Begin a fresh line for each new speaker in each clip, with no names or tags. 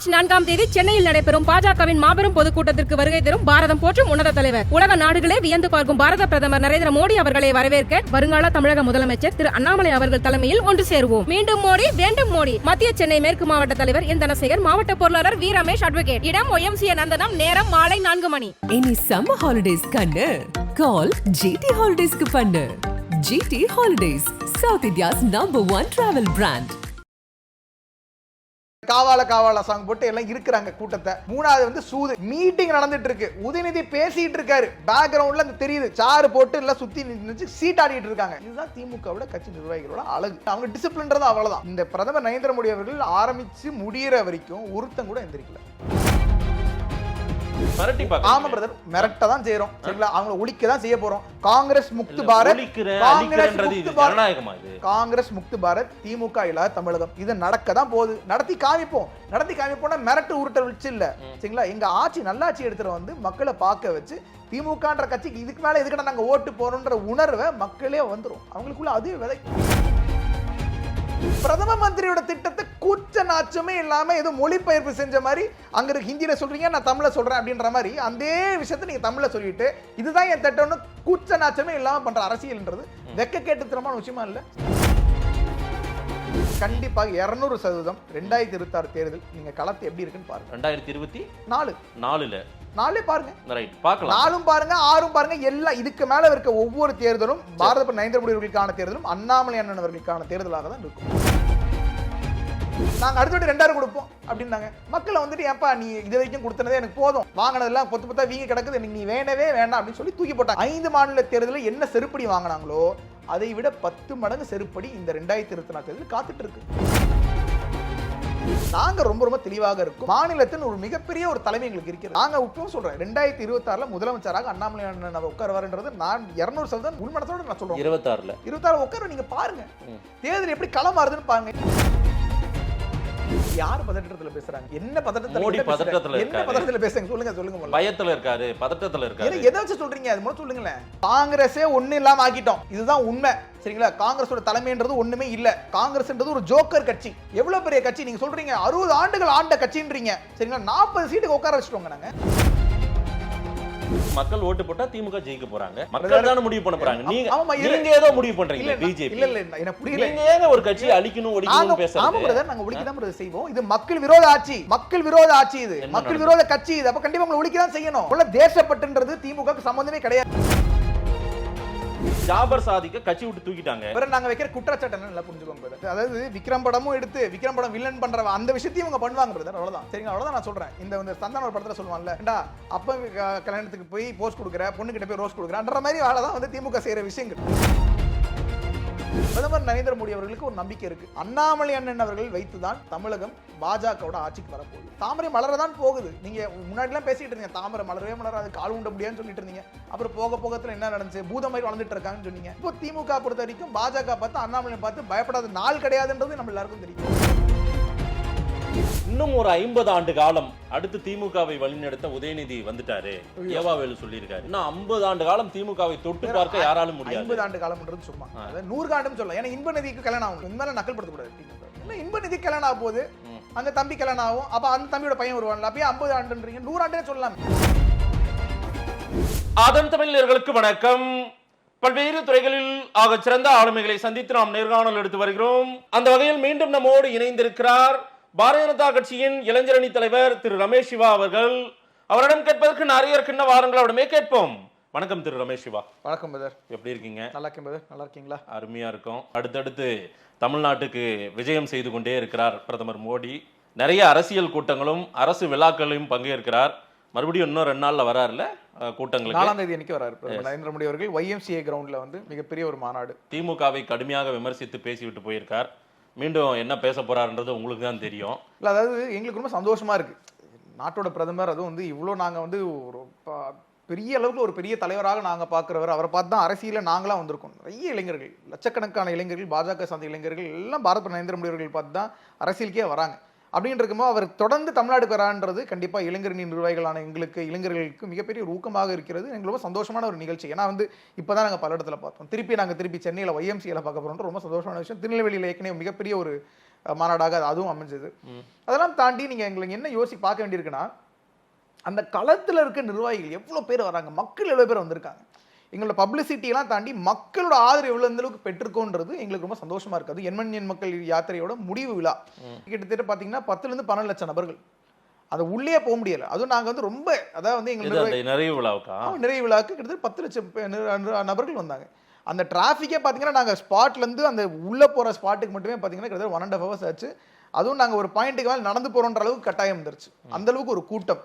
March 4ஆம் தேதி சென்னையில் நடைபெறும் பாஜகவின் மாபெரும் பொதுக்கூட்டத்திற்கு வருகை தரும் பாரதம் போற்றும் உன்னத தலைவர், உலக நாடுகளே வியந்து பார்க்கும் பாரத பிரதமர் நரேந்திர மோடி அவர்களை வரவேற்க வருங்கால தமிழக முதலமைச்சர் திரு அண்ணாமலை அவர்கள் தலைமையில் ஒன்று சேருவோம். மீண்டும் மோடி, வேண்டும் மோடி. மத்திய சென்னை மேற்கு மாவட்ட தலைவர் என் தனசேகர், மாவட்ட பொருளாளர் வி ரமேஷ் அட்வொகேட். இடம் YMCA நந்தனம், நேரம் மாலை 4 மணி.
இனி சம்மர் ஹாலிடேஸ் கண்ணு கால் GT ஹாலிடேஸ்க்கு பண்ணு. GT holidays, south India's #1 travel brand.
Kaavaalaa song போட்டு எல்லாம் இருக்கிறாங்க கூட்டத்தை. மூணாவது வந்து சூது மீட்டிங் நடந்துட்டு இருக்கு. உதயநிதி பேசிட்டு இருக்காரு, பேக்ரவுண்ட்ல அந்த தெரியுது சாறு போட்டு எல்லாம் சுத்தி நின்று சீட் ஆடிட்டு இருக்காங்க. இதுதான் திமுகவோட கட்சி நிர்வாகிகளோட அழகு. அவங்க டிசிப்ளின்றது அவ்வளவுதான். இந்த பிரதமர் நரேந்திர மோடி அவர்கள் ஆரம்பிச்சு முடிகிற வரைக்கும் ஒருத்தன் கூட எந்திரிக்கல. ஆமா பிரதர், மிரட்ட தான் செய்யறோம். சரிங்களா, அவங்களை ஒழிக்க தான் செய்ய போறோம். காங்கிரஸ் முக்து பாரத், காங்கிரஸ் முக்து பாரத், திமுக இல்லாத தமிழகம், இது நடக்க தான் போகுது. நடத்தி காமிப்போம்னா மிரட்டு உருட்டல் வச்சு இல்ல. சரிங்களா, எங்க ஆட்சி நல்லாட்சி எடுத்துட்டு வந்து மக்களை பார்க்க வச்சு திமுகன்ற கட்சிக்கு இதுக்கு மேல எதுக்கிட்ட நாங்க ஓட்டு போறோம்ன்ற உணர்வை மக்களே வந்துரும். அவங்களுக்குள்ள அதே விதை. பிரதம மந்திரியோட திட்டத்தை கூச்ச நாச்சமே இல்லாம ஏதோ மொழிபெயர்ப்பு செஞ்ச மாதிரி, அங்க ஹிந்தியில சொல்றீங்க, நான் தமிழ்ல சொல்றேன் அப்படின்ற மாதிரி அந்த விஷயத்தை நீங்க தமிழ்ல சொல்லிட்டு இதுதான் என் திட்டம்னு கூச்ச நாச்சமே இல்லாம பண்ற அரசியல்ன்றது வெக்க கேட்டுத்தனமான விஷயமா இல்ல. கண்டிப்பாக 200% 2026 தேர்தல் நீங்க களத்தை எப்படி இருக்குன்னு பாருங்க. 2024 பாருங்க, நாலும் பாருங்க, 6 பாருங்க, எல்லாம் இதுக்கு மேல இருக்க ஒவ்வொரு தேர்தலும் பாரத பிரதமர் நரேந்திர மோடி அவர்களுக்கான தேர்தலும் அண்ணாமலை அண்ணன் அவர்களுக்கான தேர்தலாக தான் இருக்கும். நாங்க அடுத்த 2,000 கொடுப்போம் அப்படின்னாங்க. மக்களை வந்துட்டு ஏப்பா நீ இது வரைக்கும் கொடுத்தனதே எனக்கு போதும், வாங்கினதெல்லாம் பொத்து வீங்க கிடக்குது, எனக்கு நீ வேணவே வேண்டாம் அப்படின்னு சொல்லி தூக்கி போட்டாங்க. 5 மாநில தேர்தலில் என்ன செருப்படி வாங்கினாங்களோ அதை விட 10 மடங்கு செருப்படி இந்த 2024 தேர்தல் காத்துட்டு இருக்கு. நாங்க ரொம்ப தெளிவாக இருக்கும். மாநிலத்தின் ஒரு மிகப்பெரிய ஒரு தலைமை எங்களுக்கு இருக்கிறது. நாங்க இப்பவும் சொல்றேன், 2026 முதலமைச்சராக அண்ணாமலை அண்ணன் உட்காருவாருன்றது நான் 200% உள்மனத்தோட நான் சொல்றேன். 26 உட்கார நீங்க பாருங்க, தேர்தல் எப்படி களம் மாறுதுன்னு பாருங்க. யார் பதட்டத்துல பேசுறாங்க? என்ன பதட்டத்துல பேசுறாங்க? சொல்லுங்க.
பயத்துல இருக்காரு, பதட்டத்துல இருக்காரு.
எதை வச்சு சொல்றீங்க? அது மட்டும் சொல்லுங்களேன். காங்கிரஸே ஒண்ணு இல்லாம ஆக்கிட்டோம், இதுதான் உண்மை. சரிங்களா, காங்கிரஸோட தலைமைன்றது ஒண்ணுமே இல்ல. காங்கிரஸ்ன்றது ஒரு ஜோக்கர் கட்சி. எவ்வளவு பெரிய கட்சி நீங்க சொல்றீங்க, 60 ஆண்டுகள் ஆண்ட கட்சின்றீங்க. சரிங்களா, 40 சீட்டுக்கு உட்கார வச்சுட்டோங்க. நாங்க
மக்கள் ஓட்டு போட்டா திமுக ஜெயிக்க போறாங்க, மக்கள் தான முடிவு பண்ண போறாங்க. நீங்க ஏதோ முடிவு பண்றீங்க. பிஜேபி
இல்ல எனக்கு புரியல.
நீங்க ஏங்க ஒரு கட்சி அழிக்கணும் ஒழிக்கணும் பேசுறீங்க?
ஆமா பிரதர், நாங்க ஒழிக்க தான் செய்வோம். இது மக்கள் விரோத ஆட்சி, இது மக்கள் விரோத கட்சி. இது அப்ப கண்டிப்பா உங்களை ஒழிக்க தான் செய்யணும். உள்ள தேசப்பற்றுன்றது திமுகக்கு சம்பந்தமே கிடையாது.
ஜாபர் சாதிக்க கட்சி விட்டு தூக்கிட்டாங்க.
நாங்க வைக்கிற குற்றச்சாட்டு என்ன நல்லா புரிஞ்சுக்கோங்க. அதாவது விக்ரம் படமும் எடுத்து விக்ரம் படம் வில்லன் பண்ற அந்த விஷயத்தையும் இவங்க பண்ணுவாங்க பிரதர். அவ்வளவுதான். சரிங்க, அவ்வளவுதான் நான் சொல்றேன். இந்த சந்தான ஒரு படத்துல சொல்லுவாங்கல்ல, ஏண்டா அப்ப கல்யாணத்துக்கு போய் போஸ்ட் கொடுக்குற, பொண்ணு கிட்ட போய் ரோஸ் கொடுக்குறன்ற மாதிரி வேலைதான் வந்து திமுக செய்யற விஷயங்கள். பிரதமர் நரேந்திர மோடி அவர்களுக்கு ஒரு நம்பிக்கை இருக்கு. அண்ணாமலை அண்ணன் அவர்கள் வைத்துதான் தமிழகம் பாஜகவோட ஆட்சிக்கு வரப்போகுது. தாமரை மலரதான் போகுது. நீங்க முன்னாடி எல்லாம் பேசிட்டு இருந்தீங்க, தாமரை மலரவே மலராது, கால் உண்ட முடியாதுன்னு சொல்லிட்டு இருந்தீங்க. அப்புறம் போகத்துல என்ன நடந்துச்சு, பூதமாய் வளர்ந்துட்டு இருக்காங்கன்னு சொன்னீங்க. இப்போ திமுக பொறுத்த வரைக்கும் பாஜக பார்த்து அண்ணாமலை பார்த்து பயப்படாத நாள் கிடையாதுன்றது நம்ம எல்லாருக்கும் தெரியும்.
இன்னும் ஒரு 50 ஆண்டு காலம் அடுத்து திமுகவை வழிநடத்த உதயநிதி வந்துட்டாரு, ஏவாவேலு சொல்லியிருக்காரு. இன்னும் 50 ஆண்டு காலம் திமுகவை தொட்டு பார்க்க யாராலும் முடியாது.
50 ஆண்டு காலம்ன்றது சும்மா 100 ஆண்டுன்னு சொல்லலாம். ஏன்னா இன்ப நிதிக்கு கல்யாணம் ஆகும், இந்த மாதிரி நக்கல் படுத்தக்கூடாது. இன்ப நிதி கல்யாணம் ஆகும் போது அந்த தம்பி கல்யாணம் ஆகும், அப்ப அந்த தம்பியோட பையன் வருவாங்க. அப்பயே 50 ஆண்டுன்றீங்க, 100 ஆண்டுன்னு சொல்லலாம்.
ஆதம் தமிழர்களுக்கு வணக்கம். பல்வேறு துறைகளில் ஆக சிறந்த ஆளுமைகளை சந்தித்து நாம் நேர்காணல் எடுத்து வருகிறோம். அந்த வகையில் மீண்டும் நம்மோடு இணைந்திருக்கிறார் பாரதிய ஜனதா கட்சியின் இளைஞரணி தலைவர் திரு ரமேஷ் சிவா அவர்கள். அவரிடம் கேட்பதற்கு நிறைய இருக்கின்ற வாரங்கள் அவரிடமே கேட்போம். வணக்கம் திரு ரமேஷ் சிவா.
வணக்கம் பிரதர்,
எப்படி இருக்கீங்க?
நல்லா இருக்கேன் பிரதர், நல்லா இருக்கீங்களா?
அருமையா இருக்கும். அடுத்தடுத்து தமிழ்நாட்டுக்கு விஜயம் செய்து கொண்டே இருக்கிறார் பிரதமர் மோடி. நிறைய அரசியல் கூட்டங்களும் அரசு விழாக்களையும் பங்கேற்கிறார். மறுபடியும் இன்னும் 2 நாள்ல வராருல கூட்டங்களுக்கு.
4ஆம் தேதி அன்னைக்கு வராரு நரேந்திர மோடி அவர்கள். YMCA கிரவுண்ட்ல வந்து மிகப்பெரிய ஒரு மாநாடு.
திமுகவை கடுமையாக விமர்சித்து பேசிவிட்டு போயிருக்கார். மீண்டும் என்ன பேச போறாருன்றது உங்களுக்கு தான் தெரியும்.
இல்லை, அதாவது எங்களுக்கு ரொம்ப சந்தோஷமா இருக்கு. நாட்டோட பிரதமர் அதுவும் வந்து இவ்வளோ நாங்கள் வந்து ஒரு பெரிய அளவுக்கு ஒரு பெரிய தலைவராக நாங்கள் பார்க்குறவர். அவரை பார்த்து தான் அரசியலில் நாங்களாம் வந்திருக்கோம். நிறைய இளைஞர்கள், லட்சக்கணக்கான இளைஞர்கள், பாஜக சார்ந்த இளைஞர்கள் எல்லாம் பாரத நரேந்திர மோடி அவர்கள் பார்த்து தான் அரசியலுக்கே வராங்க. அப்படின்னு இருக்கும்போது அவர் தொடர்ந்து தமிழ்நாடுக்கு வரான்றது கண்டிப்பாக இளைஞரணி நிர்வாகிகளான எங்களுக்கு, இளைஞர்களுக்கு மிகப்பெரிய ஒரு ஊக்கமாக இருக்கிறது. எங்களுக்கு ரொம்ப சந்தோஷமான ஒரு நிகழ்ச்சி. ஏன்னா வந்து இப்போ தான் நாங்கள் பல இடத்துல பார்த்தோம். திருப்பி சென்னையில் YMCAல பார்க்க போகிறோம். ரொம்ப சந்தோஷமான விஷயம். திருநெல்வேலியில் ஏற்கனவே மிகப்பெரிய ஒரு மாநாடாக அதுவும் அமைஞ்சது. அதெல்லாம் தாண்டி நீங்க எங்களுக்கு என்ன பார்க்க வேண்டியிருக்குன்னா, அந்த களத்துல இருக்க நிர்வாகிகள் எவ்வளவு பேர் வராங்க, மக்கள் எவ்வளவு பேர் வந்திருக்காங்க, எங்களோட பப்ளிசிட்டி எல்லாம் தாண்டி மக்களோட ஆதரவு எவ்வளவு எந்த அளவுக்கு பெற்றிருக்கோன்றது எங்களுக்கு ரொம்ப சந்தோஷமா இருக்காது. என் மக்கள் யாத்திரையோட முடிவு விழா கிட்டத்தட்ட பாத்தீங்கன்னா 10 to 12 லட்சம் நபர்கள் அது உள்ளே போக முடியல. அதுவும் நாங்க வந்து ரொம்ப அதாவது வந்து எங்களுக்கு நிறைவு விழாவுக்கு கிட்டத்தட்ட 10 லட்சம் நபர்கள் வந்தாங்க. அந்த டிராஃபிக்கே பாத்தீங்கன்னா நாங்க ஸ்பாட்ல இருந்து அந்த உள்ள போற ஸ்பாட்டுக்கு மட்டுமே பாத்தீங்கன்னா கிட்டத்தட்ட 1.5 hours ஆச்சு. அதுவும் நாங்க ஒரு பாயிண்ட்டுக்கு மேல நடந்து போறோன்ற அளவுக்கு கட்டாயம் வந்துருச்சு. அந்த அளவுக்கு ஒரு கூட்டம்.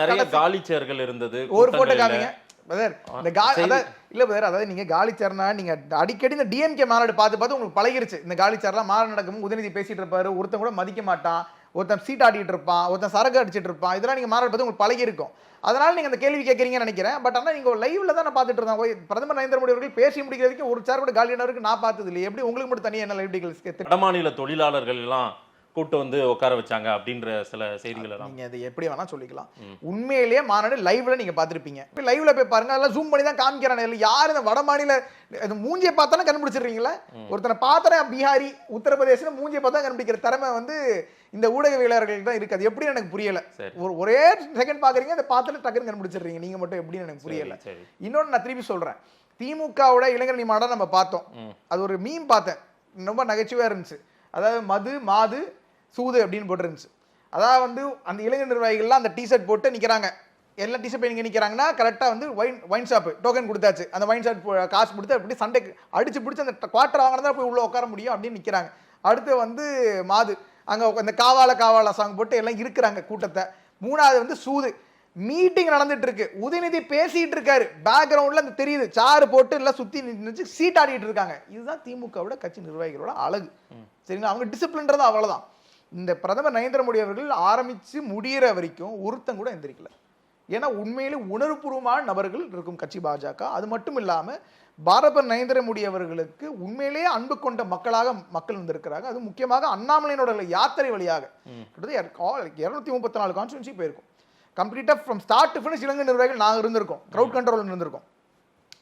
நிறைய காலி சேர்கள் இருந்தது.
ஒரு போட்டோ காமிங்க பிரதர். இந்த இல்ல பிரதர், அதாவது நீங்க காலி சேர்னா நீங்க அடிக்கடி இந்த டிஎம்கே மாநாடு பார்த்து உங்களுக்கு பழகிருச்சு. இந்த காலி சேர்லாம் மாநாடு நடக்கும் உதயநிதி பேசிட்டு இருப்பாரு, ஒருத்தன் கூட மதிக்க மாட்டான், ஒருத்தன் சீட் ஆடிட்டு இருப்பான், ஒருத்தன் சரக்கு அடிச்சிட்டு இருப்பான். இதெல்லாம் நீங்க மாநாடு பார்த்து உங்களுக்கு பழகி இருக்கும். அதனால நீங்க அந்த கேள்வி கேட்கறீங்கன்னு நினைக்கிறேன். பட் ஆனா நீங்க லைவ்ல தான் நான் பார்த்துட்டு இருந்தேன். பிரதமர் நரேந்திர மோடி அவர்கள் பேசி முடிக்கிறதுக்கு ஒரு சேர் கூட காலியானவருக்கு நான் பார்த்தது இல்லை. எப்படி உங்களுக்கு மட்டும் தனியாக என்ன லைவ் டீடைல்ஸ்?
வடமாநில தொழிலாளர்கள் எல்லாம் கூட்டு வந்து உட்கார வச்சாங்க அப்படின்ற சில செய்திகள் எல்லாம்
நீங்க அதை எப்படி வேணா சொல்லிக்கலாம். உண்மையிலேயே மாநாடு லைவ்ல நீங்க பாத்திருப்பீங்க. லைவ்ல போய் பாருங்க, அதெல்லாம் ஜூம் பண்ணி தான் காமிக்கிறாங்க. யார் இந்த வட மாநில மூஞ்சியை பார்த்தாலும் கண்டுபிடிச்சிடுறீங்களா? ஒருத்தனை பார்த்தா பீகாரி உத்தரப்பிரதேச மூஞ்சியை பார்த்தா கண்டுபிடிக்கிற திறமை வந்து இந்த ஊடகவியலாளர்கள் தான் இருக்காது. எப்படி எனக்கு புரியல. ஒரே செகண்ட் பாக்குறீங்க, அதை பார்த்துட்டு டக்குன்னு கண்டுபிடிச்சிடுறீங்க. நீங்க மட்டும் எப்படின்னு எனக்கு புரியல. இன்னொன்னு நான் திருப்பி சொல்றேன், திமுகவோட இளைஞரணி மாநாடு நம்ம பார்த்தோம். அது ஒரு மீம் பார்த்தேன், ரொம்ப நகைச்சுவையா இருந்துச்சு. அதாவது மது மாது சூது அப்படின்னு போட்டுருந்துச்சு. அதாவது வந்து அந்த இளைஞர் நிர்வாகிகள்லாம் அந்த டிஷர்ட் போட்டு நிற்கிறாங்க. எல்லாம் டிஷர்ட் போய் நிற்கிறாங்கன்னா கரெக்டாக வந்து ஒயின் ஷாப்பு டோக்கன் கொடுத்தாச்சு. அந்த ஒயின் ஷாப் காசு கொடுத்து அப்படி சண்டை அடிச்சு பிடிச்சி அந்த குவார்டர் வாங்கினா போய் உள்ள உட்கார முடியும் அப்படின்னு நிற்கிறாங்க. அடுத்து வந்து மாது, அங்கே அந்த காவால சாங் போட்டு எல்லாம் இருக்கிறாங்க கூட்டத்தை. மூணாவது வந்து சூது, மீட்டிங் நடந்துட்டு இருக்கு, உதயநிதி பேசிட்டு இருக்காரு, பேக்ரவுண்ட்ல அந்த தெரியுது சாறு போட்டு எல்லாம் சுத்தி நின்று சீட் ஆடிட்டு இருக்காங்க. இதுதான் திமுகவோட கட்சி நிர்வாகிகளோட அழகு. சரிங்களா? அவங்க டிசிப்ளின்றது அவ்வளவுதான். இந்த பிரதமர் நரேந்திர மோடி அவர்கள் ஆரம்பிச்சு முடிகிற வரைக்கும் ஒருத்தன் கூட எந்திரிக்கல. ஏன்னா உண்மையிலே உணர்வுபூர்வமான நபர்கள் இருக்கும் கட்சி பாஜக. அது மட்டும் இல்லாம பாரத நரேந்திர மோடி அவர்களுக்கு உண்மையிலேயே அன்பு கொண்ட மக்கள் வந்திருக்கிறாங்க. அது முக்கியமாக அண்ணாமலையினோட யாத்திரை வழியாக கிட்டத்தட்ட 234 கான்ஸ்டிட்யூன்சி போயிருக்கும். கம்ப்ளீட்டா ஃப்ரம் ஸ்டார்ட் டு ஃபினிஷ் இளைஞர் நிர்வாகிகள் நாங்கள் இருந்திருக்கோம், க்ரௌட் கண்ட்ரோல் இருந்திருக்கோம்.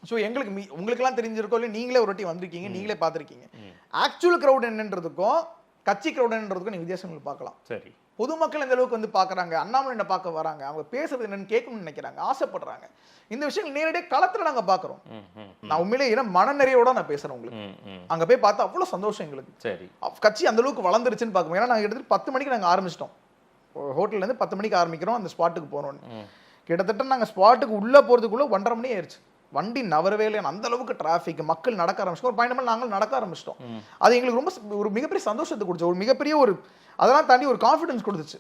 ஸோ எங்களுக்கு உங்களுக்கெல்லாம் தெரிஞ்சிருக்கோம் இல்லை, நீங்களே ஒரு வாட்டி வந்திருக்கீங்க, நீங்களே பார்த்துருக்கீங்க. ஆக்சுவல் க்ரௌட் என்னன்றதுக்கும் கட்சி க்ரௌடுன்றதுக்கும் நீங்க வித்தியாசங்கள் பார்க்கலாம். சரி, பொதுமக்கள் எந்த அளவுக்கு வந்து பார்க்குறாங்க, அண்ணாமலை பார்க்க வராங்க, அவங்க பேசுறது என்னன்னு கேட்கணும்னு நினைக்கிறாங்க, ஆசைப்படுறாங்க. இந்த விஷயம் நேரடியாக களத்தில் நாங்கள் பார்க்குறோம். நான் உண்மையிலே ஏன்னா மன நிறையோட நான் பேசுறேன். உங்களுக்கு அங்கே போய் பார்த்தா அவ்வளோ சந்தோஷம் எங்களுக்கு. சரி, கட்சி அந்த அளவுக்கு வளர்ந்துருச்சுன்னு பார்க்கணும். ஏன்னா நாங்கள் கிட்டத்தட்ட 10 மணிக்கு நாங்கள் ஆரம்பிச்சிட்டோம். ஹோட்டல்லேருந்து 10 மணிக்கு ஆரம்பிக்கிறோம், அந்த ஸ்பாட்டுக்கு போகிறோன்னு. கிட்டத்தட்ட நாங்கள் ஸ்பாட்டுக்கு உள்ளே போகிறதுக்குள்ளே 1.5 மணி ஆயிடுச்சு. வண்டி நவரவே இல்லை. அந்த அளவுக்கு டிராஃபிக், மக்கள் நடக்க ஆரம்பிச்சிட்டோம். ஒரு பாயிண்ட் நாங்கள் நடக்க ஆரம்பிச்சிட்டோம். அது எங்களுக்கு ரொம்ப ஒரு மிகப்பெரிய சந்தோஷத்தை கொடுத்து, ஒரு மிகப்பெரிய ஒரு அதெல்லாம் தாண்டி ஒரு கான்ஃபிடன்ஸ் கொடுத்துச்சு,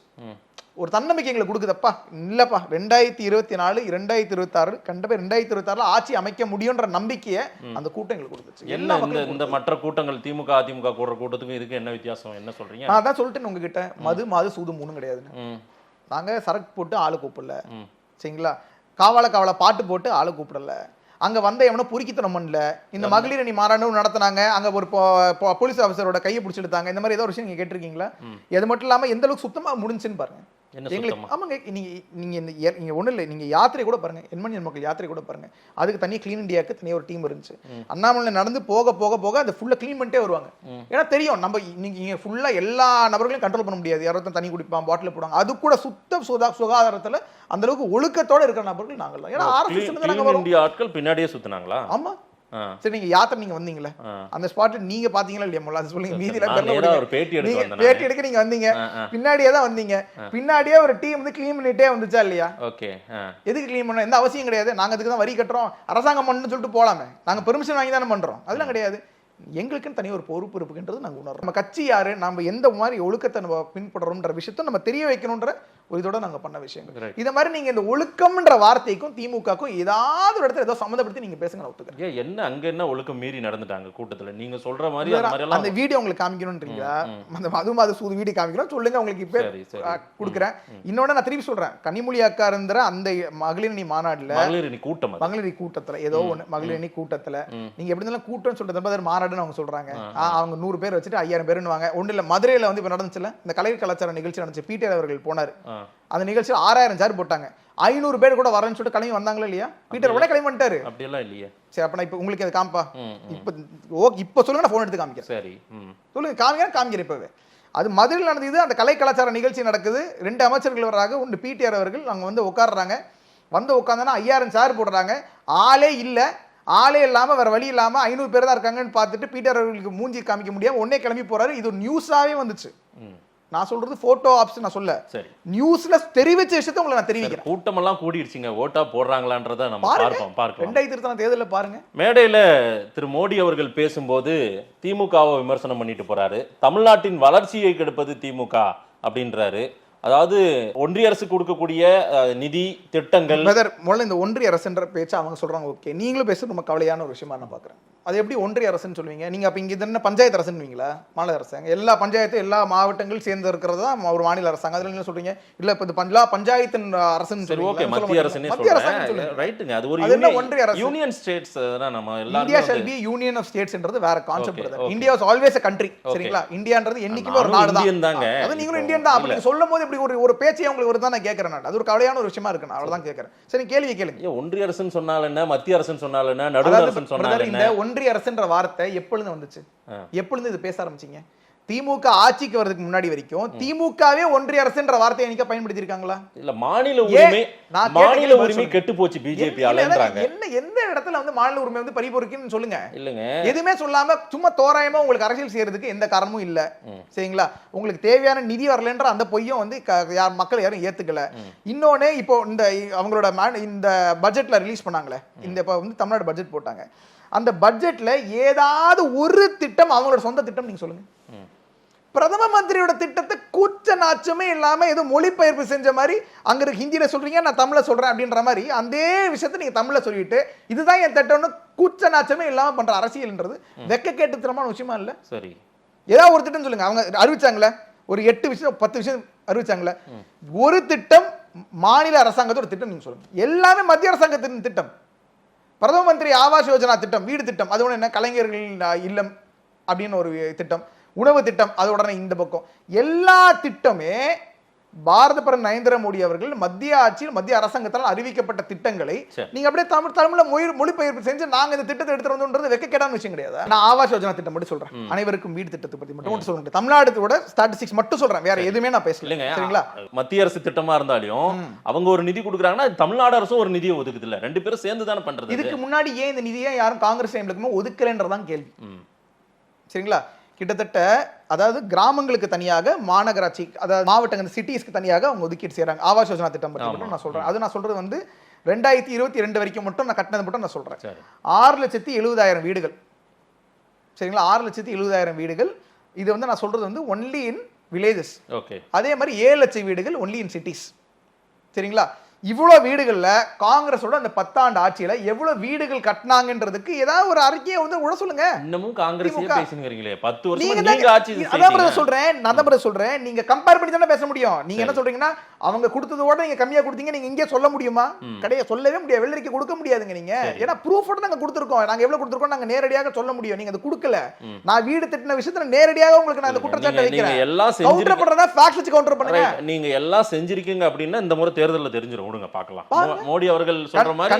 ஒரு தன்னம்பிக்கை எங்களுக்கு கொடுக்குதப்பா. இல்லப்பா 2024 2026 கண்டிப்பா 2026 ஆட்சி அமைக்க முடியும்ன்ற நம்பிக்கையை அந்த கூட்டம் எங்களுக்கு கொடுத்துச்சு.
என்ன இந்த மற்ற கூட்டங்கள் திமுக அதிமுக கூடுற கூட்டத்துக்கும் இதுக்கு என்ன வித்தியாசம், என்ன சொல்றீங்க?
நான் தான் சொல்லிட்டேன் உங்ககிட்ட, மது சூது மூணும் கிடையாதுன்னு. நாங்க சரக்கு போட்டு ஆளு கூப்பிடல, சரிங்களா? காவால பாட்டு போட்டு ஆளு கூப்பிடல. அங்க வந்த எவனோ பொறுக்கித்தனம் பண்ணல. இந்த மகளிர் அணி மாநாடு நடத்தினாங்க, அங்க ஒரு போலீஸ் ஆஃபீஸரோட கையை பிடிச்சி எடுத்தாங்க. இந்த மாதிரி ஏதோ ஒரு விஷயம் நீங்க கேட்டிருக்கீங்களா? அது மட்டும் இல்லாம எந்த அளவுக்கு சுத்தமா முடிஞ்சுன்னு பாருங்க. எங்களுக்கு ஆமாங்க, நீங்க ஒண்ணு இல்லை, நீங்க யாத்திரை கூட பாருங்க, என் மக்கள் யாத்திரை கூட பாருங்க. அதுக்கு தனியாக கிளீன் இண்டியாவுக்கு தனியாக ஒரு டீம் இருந்துச்சு. அண்ணாமலை நடந்து போக போக போக அதை ஃபுல்லா கிளீன் பண்ணிட்டே வருவாங்க. ஏன்னா தெரியும் நம்ம நீங்க ஃபுல்லா எல்லா நபர்களையும் கண்ட்ரோல் பண்ண முடியாது. யாராவது தண்ணி குடிப்பான், பாட்டில் போடுவாங்க. அது கூட சுத்த சுகாதாரத்துல அந்த அளவுக்கு ஒழுக்கத்தோட இருக்கிற நபர்கள் நாங்கள் தான். ஏன்னா
ஆர்எஸ்எஸ் ஆட்கள் பின்னாடியே சுத்தினாங்களா?
ஆமா. சரி, நீங்க யாத்திரை நீங்க வந்தீங்களா? அந்த ஸ்பாட்ல நீங்க பாத்தீங்களா இல்லையா? முதல்ல அது சொல்லுங்க. மீதியில பேட்டி எடுக்க நீங்க வந்தீங்க, பின்னாடியே தான் வந்தீங்க. பின்னாடியே ஒரு டீம் வந்து கிளீன் பண்ணிட்டே வந்துச்சா இல்லையா? ஓகே, எதுக்கு கிளீன் பண்ண? எந்த அவசியம் கிடையாது. நாங்க அதுக்கு தான் வரி கட்டுறோம், அரசாங்கம் பண்ணணும்னு சொல்லிட்டு போலாமே. நாங்க பெர்மிஷன் வாங்கி தானே பண்றோம். அதெல்லாம் கிடையாது. எங்களுக்குன்னு தனி ஒரு பொறுப்பு இருக்குன்றது நாங்கள் உணர்றோம். நம்ம கட்சி யாரு, நம்ம எந்த மாதிரி ஒழுக்கத்தை நம்ம பின்பற்றுறோம்ன்ற விஷயத்தை நம்ம தெரிய வைக்கணும்ன்ற ஒரு இதோட நாங்கள் பண்ண விஷயங்கள். இதை மாதிரி நீங்க இந்த ஒழுக்கம்ன்ற வார்த்தைக்கும் திமுகக்கும் ஏதாவது ஒரு இடத்துல ஏதோ சம்மந்தப்படுத்தி நீங்க பேசுங்க, நான் ஒத்துக்கிறேன்.
என்ன அங்க என்ன ஒழுக்கம் மீறி நடந்துட்டாங்க கூட்டத்துல? நீங்க சொல்ற மாதிரி
அந்த வீடியோ உங்களுக்கு காமிக்கணும்ன்றீங்களா? அந்த மது சூது வீடியோ காமிக்கணும் சொல்லுங்க, உங்களுக்கு இப்ப கொடுக்குறேன். இன்னொன்னு நான் திருப்பி சொல்றேன், கனிமொழி அக்கா இருந்த அந்த மகளிர் அணி மாநாடுல, மகளிர் கூட்டத்துல ஏதோ ஒண்ணு மகளிர் அணி கூட்டத்துல நீங்க எப்படி இருந்தாலும் கூட்டம்னு சொல்றது மாநாடு மாநாடுன்னு அவங்க சொல்றாங்க. அவங்க 100 பேர் வச்சுட்டு 5000 பேருன்னுவாங்க. ஒண்ணு இல்ல, மதுரையில வந்து இப்ப நடந்துச்சுல இந்த கலை கலாச்சார நிகழ்ச்சி நடந்துச்சு, பீட்டர் அவர்கள் போனாரு. அந்த நிகழ்ச்சியில் 6000 சேர் போட்டாங்க. 500 பேர் கூட வரேன்னு சொல்லிட்டு கிளம்பி வந்தாங்களா இல்லையா? பீட்டர் உடனே கிளம்பி வந்துட்டாரு.
அப்படியெல்லாம் இல்லையே.
சரி, அப்ப நான் இப்ப உங்களுக்கு அது காம்பா இப்ப சொல்லுங்க, நான் போன் எடுத்து காமிக்கிறேன்.
சரி,
சொல்லுங்க, காமிக்கிறேன் இப்பவே. அது மதுரையில் நடந்தது. அந்த கலை கலாச்சார நிகழ்ச்சி நடக்குது. 2 அமைச்சர்கள் வர்றாங்க. ஒன்று பிடிஆர் அவர்கள் அங்க வந்து உட்காடுறாங்க. வந்து உட்காந்தோன்னா 5000 சேர் போடுறாங்க. ஆளே இல்ல. ஆளே இல்லாம வேற வழி இல்லாம 500 பேர் தான் இருக்காங்கன்னு பார்த்துட்டு பிடிஆர் அவர்களுக்கு மூஞ்சி காமிக்க முடியாம உடனே கிளம்பி போறாரு. இது ஒரு நியூஸாவே வந்துச்சு. நான் சொல்றது போட்டோ ஆப்ஸ் நான் சொல்ல,
சரி,
நியூஸ்ல தெரிவிச்ச விஷயத்தை உங்களுக்கு நான் தெரிவிக்கிறேன்.
கூட்டம் எல்லாம் கூடிடுச்சுங்க, ஓட்டா போடுறாங்களான்றத நம்ம பார்க்கலாம்.
2020 தேர்தலில் பாருங்க.
மேடையில திரு மோடி அவர்கள் பேசும்போது திமுகவை விமர்சனம் பண்ணிட்டு போறாரு. தமிழ்நாட்டின் வளர்ச்சியை கெடுப்பது திமுக அப்படின்றாரு. அதாவது ஒன்றிய அரசு கொடுக்கக்கூடிய நிதி திட்டங்கள்.
முதல்ல இந்த ஒன்றிய அரசுன்ற பேச்சு அவங்க சொல்றாங்க, ஓகே, நீங்களும் பேச ரொம்ப கவலையான ஒரு விஷயமா நான் பாக்குறேன். அது எப்படி ஒன்றிய அரசுன்னு சொல்லுவீங்க? நீங்க அப்ப இங்க என்ன பஞ்சாயத்து அரசுன்னுவீங்களா? மாநில அரசாங்கம் எல்லா பஞ்சாயத்து எல்லா மாவட்டங்கள் சேர்ந்து இருக்கிறது தான் ஒரு மாநில அரசாங்கம். அதுல என்ன சொல்றீங்க? இல்ல இப்ப பஞ்சாயத்தின் அரசுன்னு சொல்லுவீங்க.
மத்திய அரசுனே சொல்றேன். ரைட்டுங்க, அது ஒரு
ஒன்றிய அரசு.
யூனியன் ஸ்டேட்ஸ் தான் நம்ம எல்லாரும்.
India shall be union of ஸ்டேட்ஸ்ன்றது வேற concept brother. India is always a country. சரிங்களா? இந்தியான்றது என்னைக்குமே ஒரு நாடு தான். அது நீங்களும் இந்தியன் தான். அப்படி சொல்லும்போது இப்படி ஒரு பேச்சை உங்களுக்கு ஒரு தான் நான் கேட்கறேன். நான் அது ஒரு கவலையான ஒரு விஷயமா இருக்கு. நான் அவ்வளவுதான் கேட்கறேன். சரி, கேள்வி கேளுங்க.
ஒன்றிய அரசுன்னு சொன்னால என்ன, மத்திய அரசுன்னு சொன்னால என்ன, நடுவர் அரசுன்னு சொன்னால என்ன?
இந்த ஒன்றிய அரசுன்ற வார்த்தை எப்பொழுது வந்துச்சு? எப்பொழுது இது பேச ஆரம்பிச்சீங்க? திமுக ஆட்சிக்கு வரதுக்கு முன்னாடி வரைக்கும் திமுகவே ஒன்றிய அரசுன்ற வார்த்தையை என்னைக்க பயன்படுத்தி இருக்காங்களா?
இல்ல, மாநில உரிமை கெட்டு போச்சு பிஜேபி ஆளன்றாங்க.
எந்த இடத்துல வந்து மாநில உரிமை வந்து பறிபோருக்குன்னு சொல்லுங்க.
இல்லங்க,
எதுவுமே சொல்லாம சும்மா தோராயமா உங்களுக்கு அரசியல் செய்யறதுக்கு எந்த காரணமும் இல்ல. சரிங்களா? உங்களுக்கு தேவையான நிதி வரலன்ற அந்த பொய்யும் வந்து மக்கள் யாரும் ஏத்துக்கல. இன்னொன்னு, இப்போ இந்த அவங்களோட இந்த பட்ஜெட்ல ரிலீஸ் பண்ணாங்களே, இந்த இப்ப வந்து தமிழ்நாடு பட்ஜெட் போட்டாங்க. அந்த பட்ஜெட்ல ஏதாவது ஒரு திட்டம் அவங்களோட சொந்த திட்டம் நீங்க சொல்லுங்க. பிரதம மந்திரியோட திட்டத்தை கூச்ச நாச்சமே இல்லாம ஏதோ மொழிபெயர்ப்பு செஞ்ச மாதிரி அங்க இருக்கு, ஹிந்தியில சொல்றீங்க, நான் தமிழ்ல சொல்றேன் அப்படின்ற மாதிரி அந்த விஷயத்தை நீங்க தமிழ்ல சொல்லிட்டு இதுதான் என் திட்டம்னு கூச்ச நாச்சமே இல்லாம பண்ற அரசியல்ன்றது வெக்க கேட்டுத்தனமான விஷயமா இல்ல? சரி, ஏதாவது ஒரு திட்டம் சொல்லுங்க. அவங்க அறிவிச்சாங்களே ஒரு 8 விஷயம் 10 விஷயம் அறிவிச்சாங்களே, ஒரு திட்டம் மாநில அரசாங்கத்தோட திட்டம் நீங்க சொல்லுங்க. எல்லாமே மத்திய அரசாங்கத்தின் திட்டம். பிரதம மந்திரி ஆவாஸ் யோஜனா திட்டம், வீடு திட்டம், அது ஒன்று என்ன, கலைஞர்கள் இல்லம் அப்படின்னு ஒரு திட்டம், உணவு திட்டம், அது உடனே இந்த பக்கம் எல்லா திட்டமே பாரத பிரதமர் நரேந்திர மோடி அவர்கள் மத்திய ஆட்சியில் மத்திய அரசாங்கத்தால் அறிவிக்கப்பட்ட திட்டங்களை நீங்க அப்படியே தமிழ்ல மொழிபெயர்ப்பு செஞ்சு நாங்க இந்த திட்டத்தை எடுத்து வந்தோம்ன்றது வெக்கக்கேடான விஷயம் கிடையாது. நான் ஆவாஸ் யோஜனா திட்டம் மட்டும் சொல்றேன், அனைவருக்கும் வீடு திட்டத்தை பத்தி மட்டும் சொல்றேன். தமிழ்நாடோட ஸ்டாட்டிஸ்டிக்ஸ் மட்டும் சொல்றேன், வேற எதுவுமே நான் பேசல. சரிங்களா?
மத்திய அரசு திட்டமா இருந்தாலும் அவங்க ஒரு நிதி கொடுக்குறாங்கன்னா தமிழ்நாடு அரசும் ஒரு நிதியை ஒதுக்குது இல்ல, ரெண்டு பேரும் சேர்ந்து தானே பண்றது.
இதுக்கு முன்னாடி ஏன் இந்த நிதியை யாரும் காங்கிரஸ் டைம்ல ஒதுக்கலன்றதான் கேள்வி. சரிங்களா? கிட்டத்தட்ட அதாவது கிராமங்களுக்கு தனியாக, மாநகராட்சி அதாவது மாவட்டங்கள் சிட்டிஸ்க்கு தனியாக அவங்க ஒதுக்கீடு செய்யறாங்க. ஆவாஸ் யோஜனா திட்டம் பற்றி மட்டும் நான் சொல்றேன். அது நான் சொல்றது வந்து 2022 வரைக்கும் மட்டும் நான் கட்டினது மட்டும் நான் சொல்றேன். 6,70,000 வீடுகள். சரிங்களா? 6,70,000 வீடுகள். இது வந்து நான் சொல்றது வந்து ஒன்லி இன் வில்லேஜஸ். அதே மாதிரி 7 லட்சம் வீடுகள் ஒன்லி இன் சிட்டிஸ். சரிங்களா? இவ்வளவு வீடுகள்ல காங்கிரஸோட அந்த 10 ஆண்டு ஆட்சியில எவ்வளவு வீடுகள் கட்டினாங்கன்றதுக்கு ஏதாவது ஒரு அறிக்கையை வந்து உட சொல்லுங்க.
இன்னமும் காங்கிரஸே பேசுறீங்களே 10 வருஷமா நீங்க ஆட்சி.
அதான் சொல்றேன், நான் தான் சொல்றேன். நீங்க கம்பேர் பண்ணி தானே பேச முடியும். நீங்க என்ன சொல்றீங்கன்னா அவங்க கொடுத்ததோட நீங்க கம்மியா கொடுத்தீங்க, நீங்க இங்கே சொல்ல முடியுமா? கிடையாது, சொல்லவே முடியாது. வெள்ளரிக்கை கொடுக்க முடியாதுங்க நீங்க. ஏன்னா ப்ரூஃபோட நாங்க கொடுத்துருக்கோம். நாங்க எவ்வளவு கொடுத்துருக்கோம் நாங்க நேரடியாக சொல்ல முடியும். நீங்க அது கொடுக்கல. நான் வீடு திட்டின விஷயத்துல நேரடியாக உங்களுக்கு நான் அந்த குற்றச்சாட்டு வைக்கிறேன்.
எல்லாம்
கவுண்டர் பண்றதா ஃபேக்ட்ஸ் வச்சு கவுண்டர் பண்ணுங்க.
நீங்க எல்லாம் செஞ்சிருக்கீங்க அப்படின்னா இந்த முறை தேர்தல்ல தெரிஞ்சிரும். விடுங்க பார்க்கலாம். மோடி அவர்கள் சொல்ற மாதிரி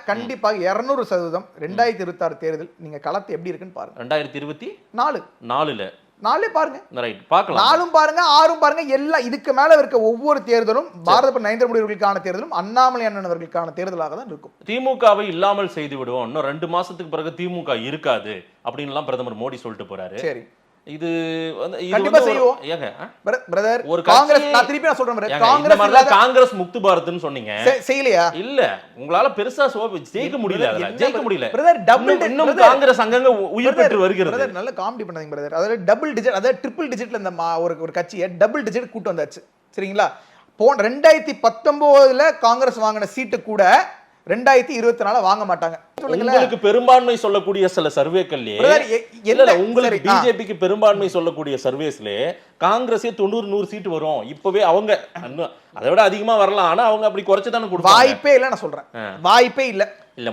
கண்டிப்பாக 200% 2026 தேர்தல் நீங்க களத்து எப்படி இருக்குன்னு பாருங்க. 2024 நாலே பாருங்க. ரைட், பார்க்கலாம். 4ம் பாருங்க, 6ம் பாருங்க. எல்லாம் இதுக்கு மேல இருக்க ஒவ்வொரு தேர்தலும் பாரத பிரதமர் நரேந்திர மோடி அவர்களுக்கான தேர்தலும் அண்ணாமலை அண்ணன் அவர்களுக்கான தேர்தலாக தான் இருக்கும்.
திமுகவை இல்லாமல் செய்து விடுவோம், இன்னும் 2 மாசத்துக்கு பிறகு திமுக இருக்காது அப்படின்னு எல்லாம் பிரதமர் மோடி சொல்லிட்டு போறாரு. சரி, இது
கண்டிப்பா செய்வோம். ஏங்க பிரதர், ஒரு காங்கிரஸ், நான் திருப்பி நான் சொல்றேன்,
காங்கிரஸ் முக்து பாரத்னு சொன்னீங்க, செய்யலையா? இல்ல, உங்களால பெருசா ஜெயிக்க முடியல, ஜெயிக்க முடியல பிரதர். டபுள் இன்னும் காங்கிரஸ் அங்கங்க உயிர் பெற்று வருகிறது. பிரதர், நல்ல காமெடி பண்ணாதீங்க பிரதர். அதாவது டபுள் டிஜிட், அதாவது ட்ரிபிள் டிஜிட்ல இந்த ஒரு கட்சியை டபுள் டிஜிட் கூட்டு வந்தாச்சு. சரிங்களா? போன 2019 காங்கிரஸ் வாங்கின சீட்டு கூட 2024 வாங்க மாட்டாங்க. உங்களுக்கு பெரும்பான்மை சொல்லக்கூடிய சில சர்வேக்கள்லயே இல்ல உங்களுக்கு பிஜேபிக்கு பெரும்பான்மை சொல்லக்கூடிய சர்வேஸ்ல காங்கிரஸே 90-100 சீட் வரும். இப்பவே அவங்க அதை விட அதிகமா வரலாம். ஆனா அவங்க அப்படி குறைச்சு தானே கொடுப்பாங்க.
வாய்ப்பே இல்ல நான் சொல்றேன். வாய்ப்பே இல்ல.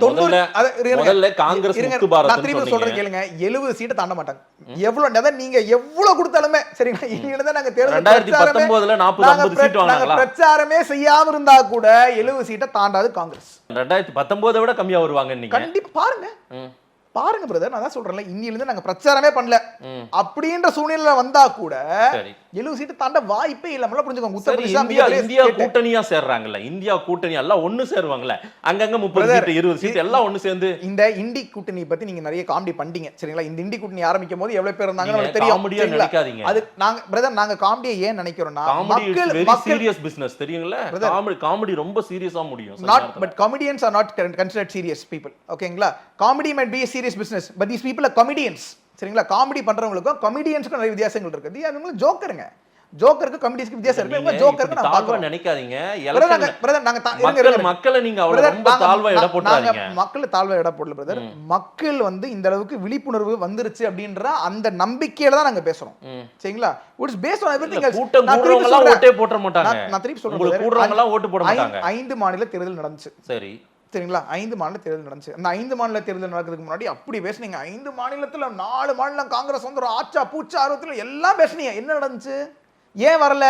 முதல்ல காங்கிரஸ் முக்து பாரத்
திருப்பி சொல்றேன் கேளுங்க. 70 சீட்டை தாண்ட மாட்டாங்க. எவ்வளவு நீங்க எவ்வளவு கொடுத்தாலுமே சரிங்களா. இனிமே நாங்க தேர்தல்
2019ல 40-50 சீட் வாங்குனாங்களா?
பிரச்சாரமே செய்யாம இருந்தா கூட 70 சீட்டை தாண்டாது காங்கிரஸ்.
2019 விட கம்மியா வருவாங்க. நீங்க
கண்டிப்பா பாருங்க பிரதர். நான் தான் சொல்றேன்ல, இன்னிலிருந்து நாங்க பிரச்சாரமே பண்ணல அப்படின்ற சூழ்நிலை வந்தா கூட 70 சீட்டு தாண்ட வாய்ப்பே இல்ல. புரிஞ்சுக்கோங்க.
இந்தியா கூட்டணியா சேர்றாங்கல்ல, இந்தியா கூட்டணி எல்லாம் ஒண்ணு சேருவாங்கல்ல, அங்கங்க 30 சீட் 20 சீட் எல்லாம் ஒண்ணு சேர்ந்து.
இந்த இண்டி கூட்டணி பத்தி நீங்க நிறைய காமெடி பண்ணீங்க சரிங்களா. இந்த இண்டி கூட்டணி ஆரம்பிக்கும் போது எவ்வளவு பேர் இருந்தாங்கன்னு நமக்கு தெரியும்.
காமெடியா நினைக்காதீங்க.
அது நாங்க பிரதர் நாங்க காமெடியை ஏன் நினைக்கிறோம்னா,
மக்கள் வெரி சீரியஸ் பிசினஸ் தெரியுங்களா. காமெடி ரொம்ப சீரியஸா முடியும்.
Not but comedians are not considered serious people. ஓகேங்களா. Comedy might be a serious business, but these people are comedians. சரிங்களா. காமெடி பண்றவங்களுக்கும் காமெடியன்ஸ்க்கும் நிறைய வித்தியாசங்கள் இருக்கு. அது ஜோக்கருங்க. ஜோக்கருக்கு காமெடிஸ்க்கு வித்தியாசம் இருக்கு. ஜோக்கருக்கு நான் தாழ்வா
நினைக்காதீங்க.
பிரதர் நாங்க
மக்களை நீங்க ரொம்ப தாழ்வா எடை போட்டாதீங்க.
மக்களை தாழ்வா எடை போடல பிரதர். மக்கள் இந்த அளவுக்கு விழிப்புணர்வு வந்துருச்சு அப்படின்ற அந்த நம்பிக்கையில தான் நாங்க பேசுறோம். சரிங்களா. It's based on everything else.
கூட்டம் கூடுறவங்க எல்லாம் ஓட்டே போட மாட்டாங்க.
நான் திருப்பி சொல்றேன்.
கூடுறவங்க எல்லாம் ஓட்டு போட மாட்டாங்க.
5 மாநில தேர்தல் நடந்துச்சு.
சரி
சரிங்களா. 5 மாநில தேர்தல் நடந்துச்சு. அந்த 5 மாநில தேர்தல் நடக்கிறதுக்கு முன்னாடி அப்படி பேசுனீங்க. 5 மாநிலத்துல 4 மாநிலம் காங்கிரஸ் வந்து ஒரு ஆச்சா பூச்சா ஆர்வத்தில் எல்லாம் பேசுனீங்க. என்ன நடந்துச்சு? ஏன் வரல?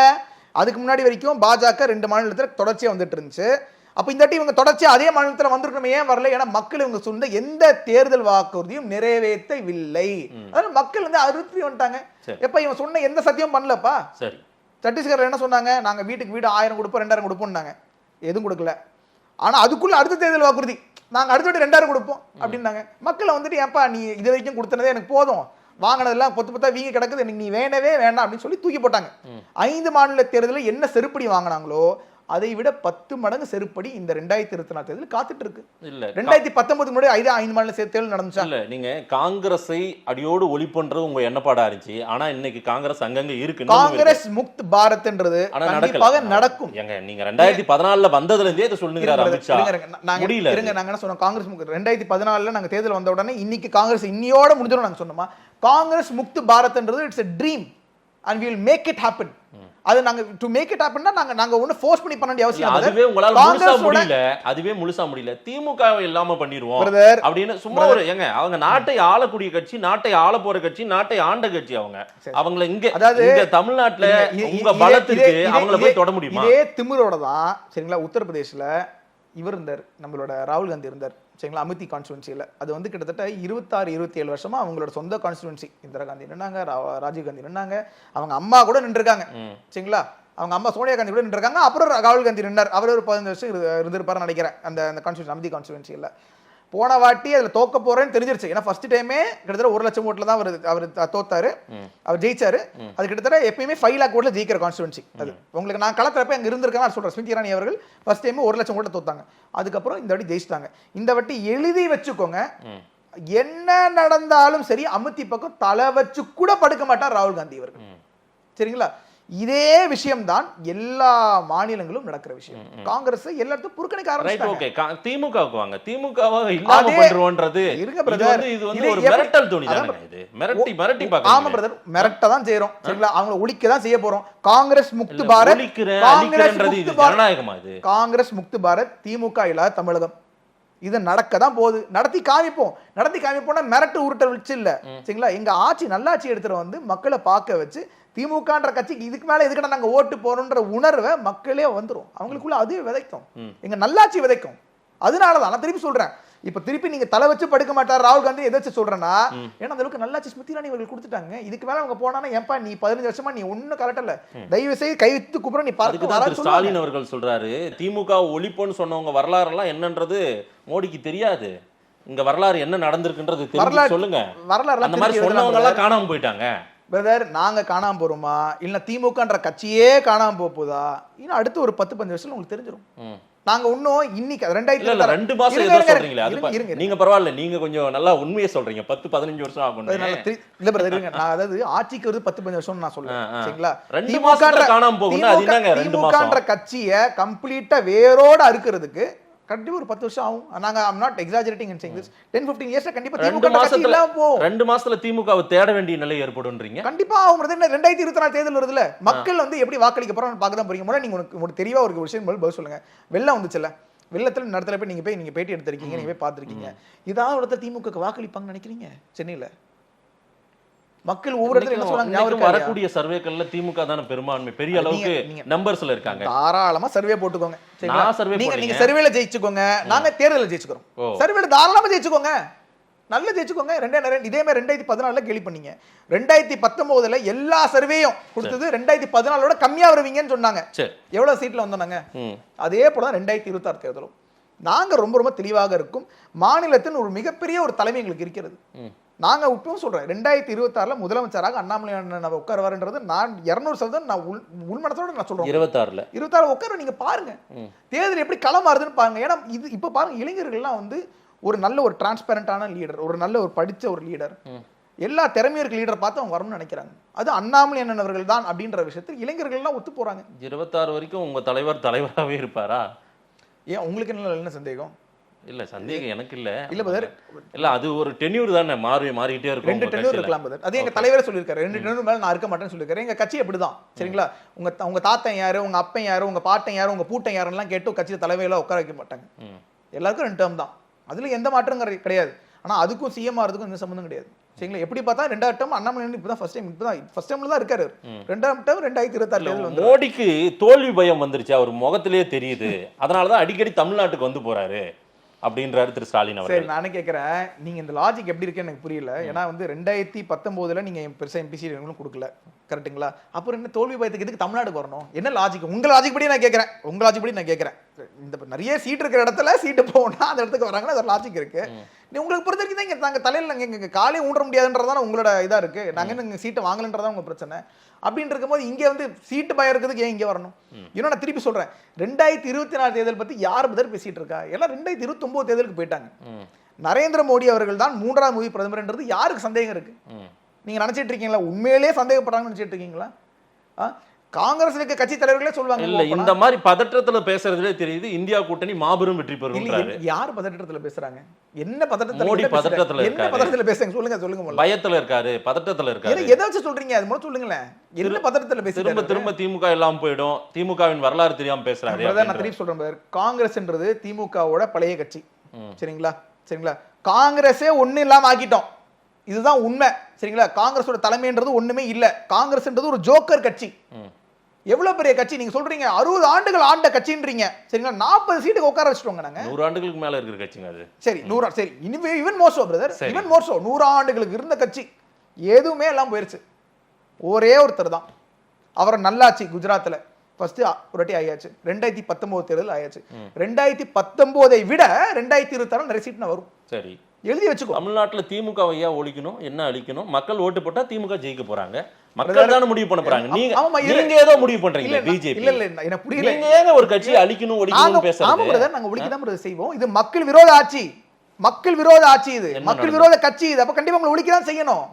அதுக்கு முன்னாடி வரைக்கும் பாஜக 2 மாநிலத்துல தொடர்ச்சியா வந்துட்டு இருந்துச்சு. அப்ப இந்த வாட்டி இவங்க தொடர்ச்சியா அதே மாநிலத்துல வந்திருக்கணும். ஏன் வரல? ஏன்னா மக்கள் இவங்க சொன்ன எந்த தேர்தல் வாக்குறுதியும் நிறைவேற்றவில்லை. அதனால மக்கள் அறுத்தி வந்துட்டாங்க. எப்ப இவன் சொன்ன எந்த சத்தியம் பண்ணலப்பா.
சரி.
சத்தீஸ்கர்ல என்ன சொன்னாங்க? நாங்க வீட்டுக்கு வீடு 1000 கொடுப்போம் 2000 கொடுப்போம்னாங்க. எதுவும் கொடுக்கல. ஆனா அதுக்குள்ள அடுத்த தேர்தல் வாக்குறுதி நாங்க அடுத்த வாட்டி 2000 கொடுப்போம் அப்படின்னாங்க. மக்களை ஏப்பா நீ இது வரைக்கும் கொடுத்தனதே எனக்கு போதும், வாங்கினதெல்லாம் பொத்து வீங்க கிடக்குது, எனக்கு நீ வேண்டவே வேண்டாம் அப்படின்னு சொல்லி தூக்கி போட்டாங்க. 5 மாநில தேர்தலில் என்ன செருப்படி வாங்கினாங்களோ அதை விட 10 மடங்கு செருப்படி இந்த 2024 தேர்தல் காத்துட்டு இருக்கு. இல்ல 2019 முன்னாடி 5 மாநில தேர்தல் நடந்துச்சா? இல்ல
நீங்க காங்கிரஸை அடியோடு ஒழிப்புன்றது உங்க எண்ணப்பாடா இருந்துச்சு. ஆனா இன்னைக்கு காங்கிரஸ் அங்கங்க இருக்கு.
காங்கிரஸ் முக்த் பாரத்ன்றது கண்டிப்பாக நடக்கும்.
நீங்க 2014ல வந்ததுல இருந்தே இத சொல்லுங்கறாரு அமித்ஷா.
முடியல. இருங்க நாங்க என்ன சொன்னோம்? காங்கிரஸ் 2014ல நாங்க தேர்தல் வந்த உடனே இன்னைக்கு காங்கிரஸ் இன்னியோட முடிஞ்சிரும் நாங்க சொன்னோமா? காங்கிரஸ் முக்த் பாரத்ன்றது it's a dream and we will make it happen. அது நாங்க டு மேக் இட் ஹேப்பன்னா நாங்க ஒண்ணு ஃபோர்ஸ் பண்ணி பண்ண வேண்டிய அவசியம் இல்ல.
அதுவே உங்களால முழுசா முடியல. அதுவே முழுசா முடியல. திமுகவை இல்லாம பண்ணிடுவோம் அப்படினு சும்மா ஒரு அவங்க நாட்டை ஆளக்கூடிய கட்சி, நாட்டை ஆள போற கட்சி, நாட்டை ஆண்ட கட்சி. அவங்கள இங்க தமிழ்நாட்டுல உங்க பலத்துக்கு அவங்கள போய் தொட முடியுமா?
இதே திமிரோட தான் சரிங்களா. உத்தரப்பிரதேசல இவர் இருந்தார், நம்மளோட ராகுல் காந்தி இருந்தார் சரிங்களா. அமிதி கான்ஸ்டிடுவன்சியில் அது கிட்டத்தட்ட 26-27 வருஷமா அவங்களோட சொந்த கான்ஸ்டிடுவன்சி. இந்திரா காந்தி நின்னாங்க, ராஜீவ் காந்தி நின்னாங்க, அவங்க அம்மா கூட நின்றுருக்காங்க சரிங்களா. அவங்க அம்மா சோனியா காந்தி கூட நின்றுருக்காங்க. அப்புறம் ராகுல் காந்தி நின்றார். அவர் ஒரு 15 வருஷம் இருந்திருப்பாரு நினைக்கிறேன் அந்த கான்ஸ்டிடுவன்சி, அமிதி கான்ஸ்டிடுவன்சியில். போன வாட்டி அதுல தோக்க போறேன்னு தெரிஞ்சிருச்சு. ஏன்னா ஃபர்ஸ்ட் டைமே கிட்டத்தட்ட 1 லட்சம் ஓட்டுல தான் அவர் தோத்தாரு, அவர் ஜெயிச்சாரு. அது கிட்டத்தட்ட எப்பயுமே 5 லாக் ஓட்டுல ஜெயிக்கிற கான்ஸ்டிடுவன்சி அது. உங்களுக்கு நான் களத்திறப்ப அங்க இருந்திருக்காங்க சொல்றேன். ஸ்மிருதி இரானி அவர்கள் ஃபர்ஸ்ட் டைம் 1 லட்சம் ஓட்டுல தோத்தாங்க. அதுக்கப்புறம் இந்த வாட்டி ஜெயிச்சிட்டாங்க. இந்த வாட்டி எழுதி வச்சுக்கோங்க, என்ன நடந்தாலும் சரி அமிதி பக்கம் தலை வச்சு கூட படுக்க மாட்டார் ராகுல் காந்தி அவர்கள் சரிங்களா. இதே விஷயம் தான் எல்லா மாநிலங்களும் நடக்கிற விஷயம். காங்கிரஸ் எல்லாத்தையும் புறக்கணிக்க ஆரம்பிச்சாங்க.
திமுகவுக்கு வாங்க, திமுகவை இல்லாம பண்றோம்ன்றது இருங்க பிரதர். இது வந்து ஒரு மிரட்டல் துணி தானே. இது மிரட்டி பார்க்கணும்.
ஆமா பிரதர், மிரட்ட தான் செய்றோம் சரிங்களா. அவங்கள ஒழிக்க தான் செய்ய போறோம். காங்கிரஸ் முக்து பாரத்,
ஜனநாயகமா இது?
காங்கிரஸ் முக்து பாரத், திமுக இல்லாத தமிழகம், இது நடக்க தான் போகுது. நடத்தி காமிப்போம்னா மிரட்டு உருட்டல் வச்சு இல்ல சரிங்களா. எங்க ஆட்சி நல்லாட்சி எடுத்துட்டு வந்து மக்களை பார்க்க வச்சு திமுகன்ற கட்சிக்கு இதுக்கு மேல எதுக்கட நாங்க ஓட்டு போறோம்ன்ற உணர்வை மக்களே வந்துரும். அவங்களுக்குள்ள அதுவே விதைக்கும், எங்க நல்லாட்சி விதைக்கும். அதனாலதான் நான் திருப்பி சொல்றேன். இப்ப திருப்பி நீங்க தலை வச்சு படுக்க மாட்டார் ராகுல் காந்தி எதாச்சும் சொல்றேன்னா, ஏன்னா அந்த அளவுக்கு நல்லாட்சி ஸ்மிருதி இரானி அவர்கள் கொடுத்துட்டாங்க. இதுக்கு மேல அவங்க போனா ஏன்பா நீ 15 வருஷமா நீ ஒன்னும் கரெக்டல்ல, தயவு செய்து கை வித்து கூப்பிட நீ பார்த்து.
ஸ்டாலின் அவர்கள் சொல்றாரு திமுக ஒழிப்புன்னு சொன்னவங்க வரலாறு எல்லாம் என்னன்றது மோடிக்கு தெரியாது. இங்க வரலாறு என்ன நடந்திருக்குன்றது தெரிஞ்சு சொல்லுங்க. வரலாறு அந்த மாதிரி சொன்னவங்க எல்லாம் காணாம போயிட்டாங்க.
பிரதர் நாங்க காணாம போறோமா இல்ல திமுகன்ற கட்சியே காணாம போகுதா? இன்னும் அடுத்து ஒரு 10-15 வருஷம் உங்களுக்கு தெரிஞ்சிடும். நாங்க இன்னும் இன்னைக்கு
2 மாசம் ஏதோ சொல்றீங்களே அது நீங்க பரவாயில்ல, நீங்க கொஞ்சம் நல்லா உண்மையை சொல்றீங்க. 10-15 வருஷம் ஆகும்
இல்ல பிரதர். நான் அதாவது ஆட்சிக்கு வருது 10-15 வருஷம் நான் சொல்றேன் சரிங்களா.
2 மாசம் காணாம போகும்னா அது என்னங்க 2 மாசம்?
திமுகன்ற கட்சியை கம்ப்ளீட்டா வேரோட அறுக்கிறதுக்கு கண்டிப்பா ஒரு 10 வருஷம் ஆகும். நாங்க I'm not exaggerating in saying this 10-15 இயர்ஸ்ல கண்டிப்பா
2
திமுக கட்சி
மாசத்துல
இல்லாம போகும்.
2 மாசத்துல திமுகவை தேட வேண்டிய நிலை ஏற்படும்ன்றீங்க.
கண்டிப்பா ஆகும். 2024 தேர்தல் வருதுல, மக்கள் வந்து எப்படி வாக்களிக்க போறாங்க பார்க்க தான் போறீங்க. முதல்ல நீங்க உங்களுக்கு தெளிவா ஒரு விஷயம் பதில் சொல்லுங்க. வெள்ளம் வந்துச்சுல, வெள்ளத்துல நடத்துல போய் நீங்க பேட்டி எடுத்திருக்கீங்க, நீங்க போய் பார்த்திருக்கீங்க. இதாவது ஒருத்தர் திமுக வாக்களிப்பாங்கன்னு நினைக்கிறீங்க? சென்னையில மக்கள் ஒவ்வொரு இடத்துல என்ன சொல்றாங்க?
வரக்கூடிய சர்வேக்கள்ல திமுக தான பெரும்பான்மை, பெரிய அளவுக்கு நம்பர்ஸ்ல இருக்காங்க.
தாராளமா சர்வே போட்டுக்கோங்க.
நான் சர்வே
நீங்க சர்வேல ஜெயிச்சுக்கோங்க, நாங்க தேர்தலில் ஜெயிச்சுக்கிறோம். சர்வேல தாராளமா ஜெயிச்சுக்கோங்க, நல்லா ஜெயிச்சுக்கோங்க. இதே மாதிரி 2014 கேள்வி பண்ணீங்க. 2019 எல்லா சர்வேயும் கொடுத்தது 2014 கம்மியா வருவீங்கன்னு சொன்னாங்க. எவ்வளவு சீட்ல வந்தோம்? அதே போல 2026 தேர்தலும் நாங்க ரொம்ப ரொம்ப தெளிவாக இருக்கும். மாநிலத்தின் ஒரு மிகப்பெரிய ஒரு தலைமை எங்களுக்கு இருக்கிறது. நாங்க இப்பவும் சொல்றேன், 2026 முதலமைச்சராக அண்ணாமலை அண்ணன் உட்காருவாருன்றது நான் 200% நான் உள்மனத்தோட நான் சொல்றேன். 26 உட்கார நீங்க பாருங்க, தேர்தல் எப்படி களம் மாறுதுன்னு பாருங்க. ஏன்னா இது இப்ப பாருங்க, இளைஞர்கள்லாம் வந்து ஒரு நல்ல ஒரு டிரான்ஸ்பரண்டான லீடர், ஒரு நல்ல ஒரு படிச்ச ஒரு லீடர், எல்லா திறமையும் இருக்க லீடர் பார்த்து அவங்க வரணும்னு நினைக்கிறாங்க. அது அண்ணாமலை அண்ணன் அவர்கள் தான் அப்படின்ற விஷயத்தில் இளைஞர்கள்லாம் ஒத்து போறாங்க.
26 வரைக்கும் உங்க தலைவராகவே இருப்பாரா?
ஏன் உங்களுக்கு என்ன சந்தேகம்?
இல்ல சந்தேகம் எனக்கு இல்ல.
இல்ல பதர்,
இல்ல அது ஒரு டென்யூர் தானே, மாறிட்டே இருக்கும்.
2 டென்யூர் இருக்கலாம் பதர். அது எங்க தலைவரே சொல்லியிருக்காரு, 2 டென்யூர் மேல நான் இருக்க மாட்டேன்னு சொல்லியிருக்காரு. எங்க கட்சி அப்படிதான், சரிங்களா? உங்க தாத்தன் யாரு, உங்க அப்பன் யாரு, உங்க பாட்டன் யாரு, உங்க பூட்டன் யாருன்னு கேட்டு கட்சியில தலைவர்களா உட்கார வைக்க மாட்டாங்க. எல்லாருக்கும் 2 டேர்ம் தான், அதுல எந்த மாற்றம் கிடையாது. ஆனா அதுக்கும் சிஎம் ஆறதுக்கும் எந்த சம்பந்தம் கிடையாது, சரிங்களா? எப்படி பார்த்தா 2வது டேர்ம் அண்ணாமலை இப்பதான் ஃபர்ஸ்ட் டைம்ல தான் இருக்காரு. 2வது டேர்ம் 2026
மோடிக்கு தோல்வி பயம் வந்துருச்சு, அவர் முகத்திலேயே தெரியுது. அதனாலதான் அடிக்கடி தமிழ்நாட்டுக்கு வந்து போறாரு அப்படின்றாரு திரு ஸ்டாலின் அவர்.
சரி, நானே கேட்கிறேன், நீங்க இந்த லாஜிக் எப்படி இருக்குன்னு எனக்கு புரியல. ஏன்னா வந்து 2019 நீங்க பெருசா எம்பிசி கொடுக்கல, கரெக்ட்டுங்களா? அப்புறம் என்ன தோல்வி பயத்துக்கு எதுக்கு தமிழ்நாடுக்கு வரணும்? என்ன லாஜிக்? உங்க லாஜிக் படி நான் கேட்கிறேன், உங்க லாஜிக் படி நான் கேட்கிறேன். இந்த நிறைய சீட் இருக்கிற இடத்துல சீட்டு போனா அந்த இடத்துக்கு வராங்கன்னா அது லாஜிக் இருக்கு. நீ உங்களுக்கு பொறுத்த வரைக்கும் தான் நாங்க தலையில நாங்க காலையும் ஊன்ற முடியாதுன்றதான் உங்களோட இதா இருக்கு. நாங்க என்ன சீட்டை வாங்கலன்றதான் உங்க பிரச்சனை. அப்படின்னு இருக்கும்போது இங்க வந்து சீட்டு பயம் இருக்கிறதுக்கு ஏன் இங்க வரணும்? இன்னும் நான் திருப்பி சொல்றேன், 2024 தேர்தல் பத்தி யார் பதர் பேசிட்டு இருக்கா? எல்லாம் 2029 தேர்தலுக்கு போயிட்டாங்க. நரேந்திர மோடி அவர்கள் தான் 3வது மோடி பிரதமர்ன்றது யாருக்கு சந்தேகம் இருக்கு? நீங்க நினைச்சிட்டு இருக்கீங்களா? உண்மையிலேயே சந்தேகப்படுறாங்கன்னு நினைச்சிட்டு இருக்கீங்களா? காங்கிரஸ் இருக்க கட்சி தலைவர்களே சொல்வாங்க.
இல்ல, இந்த மாதிரி பதற்றத்துல பேசுறதுலே தெரியுது இந்தியா கூட்டணி மாபெரும் வெற்றி பெறும்ன்றாரு.
யார் பதற்றத்துல பேசுறாங்க? என்ன பதற்றத்துல?
மோடி பதற்றத்துல
என்ன பதற்றத்துல பேசுறாங்க? சொல்லுங்க.
பயத்துல இருக்காரு, பதற்றத்துல இருக்காரு.
ஏதாச்சும் சொல்றீங்க, அது மட்டும் சொல்லுங்களேன். என்ன பதற்றத்துல பேசுறாங்க?
திரும்ப திமுக எல்லாம் போயிடும், திமுகவின் வரலாறு தெரியாம பேசுறாரு.
நான் திருப்பி சொல்றேன், காங்கிரஸ்ன்றது திமுகவோட பழைய கட்சி, சரிங்களா? காங்கிரஸே ஒண்ணு இல்லாம ஆக்கிட்டோம், இதுதான் உண்மை, சரிங்களா? காங்கிரஸோட தலைமைன்றது ஒண்ணுமே இல்ல. காங்கிரஸ்ன்றது ஒரு ஜோக்கர் கட்சி. எவ்வளவு பெரிய கட்சி நீங்க சொல்றீங்க, 60 ஆண்டுகள் ஆண்ட கட்சின்றீங்க, சரிங்களா? 40 சீட்டுக்கு உட்கார வச்சுட்டோங்க நாங்க.
100 ஆண்டுகளுக்கு மேல இருக்கிற கட்சிங்க அது.
சரி, 100, சரி, even more so brother, even more so. 100 ஆண்டுகளுக்கு இருந்த கட்சி எதுவுமே எல்லாம் போயிருச்சு. ஒரே ஒருத்தர் தான், அவர் நல்லாச்சு குஜராத்ல ஃபர்ஸ்ட் ஒரு வாட்டி ஆயாச்சு. 2019 தேர்தல் ஆயாச்சு. 2019 விட 2026 நிறைய சீட் வரும். சரி, எழுதி வச்சுக்கோ.
தமிழ்நாட்டுல திமுக ஐயா ஒழிக்கணும், என்ன அழிக்கணும்? மக்கள் ஓட்டு போட்டா திமுக ஜெயிக்க போறாங்க, மக்கள் தான முடிவு பண்ண போறாங்க. நீங்க ஏதோ முடிவு பண்றீங்க பிஜேபி.
இல்ல எனக்கு புரியல,
நீங்க ஏங்க ஒரு கட்சி அழிக்கணும் ஒழிக்கணும் பேசுறீங்க?
ஆமா பிரதர், நாங்க ஒழிக்க தான் செய்வோம். இது மக்கள் விரோத ஆட்சி, மக்கள் விரோத ஆட்சி, இது மக்கள் விரோத கட்சி. இது அப்ப கண்டிப்பா உங்களை ஒழிக்க தான் செய்யணும்.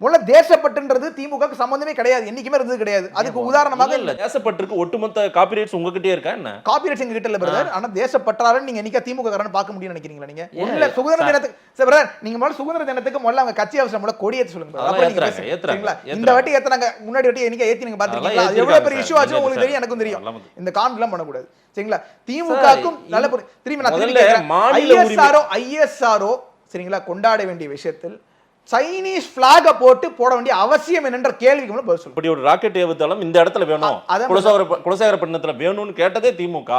முதல்ல தேசப்பட்டுன்றது திமுகக்கு சம்பந்தமே கிடையாது, என்னைக்குமே இருந்தது கிடையாது. அதுக்கு உதாரணமாக
இல்ல, தேசப்பட்டுக்கு ஒட்டுமொத்த காப்பிரைட்ஸ் உங்ககிட்டயே இருக்கா என்ன?
காப்பிரைட்ஸ் எங்க கிட்ட இல்ல பிரதர். ஆனா தேசப்பற்றாலும் நீங்க என்னைக்கா திமுக காரன்னு பார்க்க முடியும்னு நினைக்கிறீங்களா? நீங்க இல்ல, சுதந்திர தினத்துக்கு சரி பிரதர், நீங்க முதல்ல சுதந்திர தினத்துக்கு முதல்ல அவங்க கட்சி அவசரம் முதல்ல கொடி ஏத்த சொல்லுங்க. அப்ப நீங்க பேசுறீங்களா? இந்த வாட்டி ஏத்துறாங்க, முன்னாடி வாட்டி என்னைக்கா ஏத்தி நீங்க பாத்துட்டீங்களா? அது எவ்வளவு பெரிய இஷ்யூ ஆச்சு உங்களுக்கு தெரியும், எனக்கும் தெரியும். இந்த கான்ஃபிடன்ஸ் பண்ண கூடாது, சரிங்களா? திமுகக்கும் நல்ல திரும்பி நான் ஐஎஸ்ஆர்ஓ சரிங்களா கொண்டாட வேண்டிய விஷயத்தில் சைனீஸ் பிளாக போட்டு போட வேண்டிய அவசியம் என்னன்ற கேள்விக்கு பதில் சொல்லு.
இப்படி ஒரு ராக்கெட் ஏவுதளம் இந்த இடத்துல வேணும், குலசேகரப்பட்டினத்துல வேணும்னு கேட்டதே திமுக.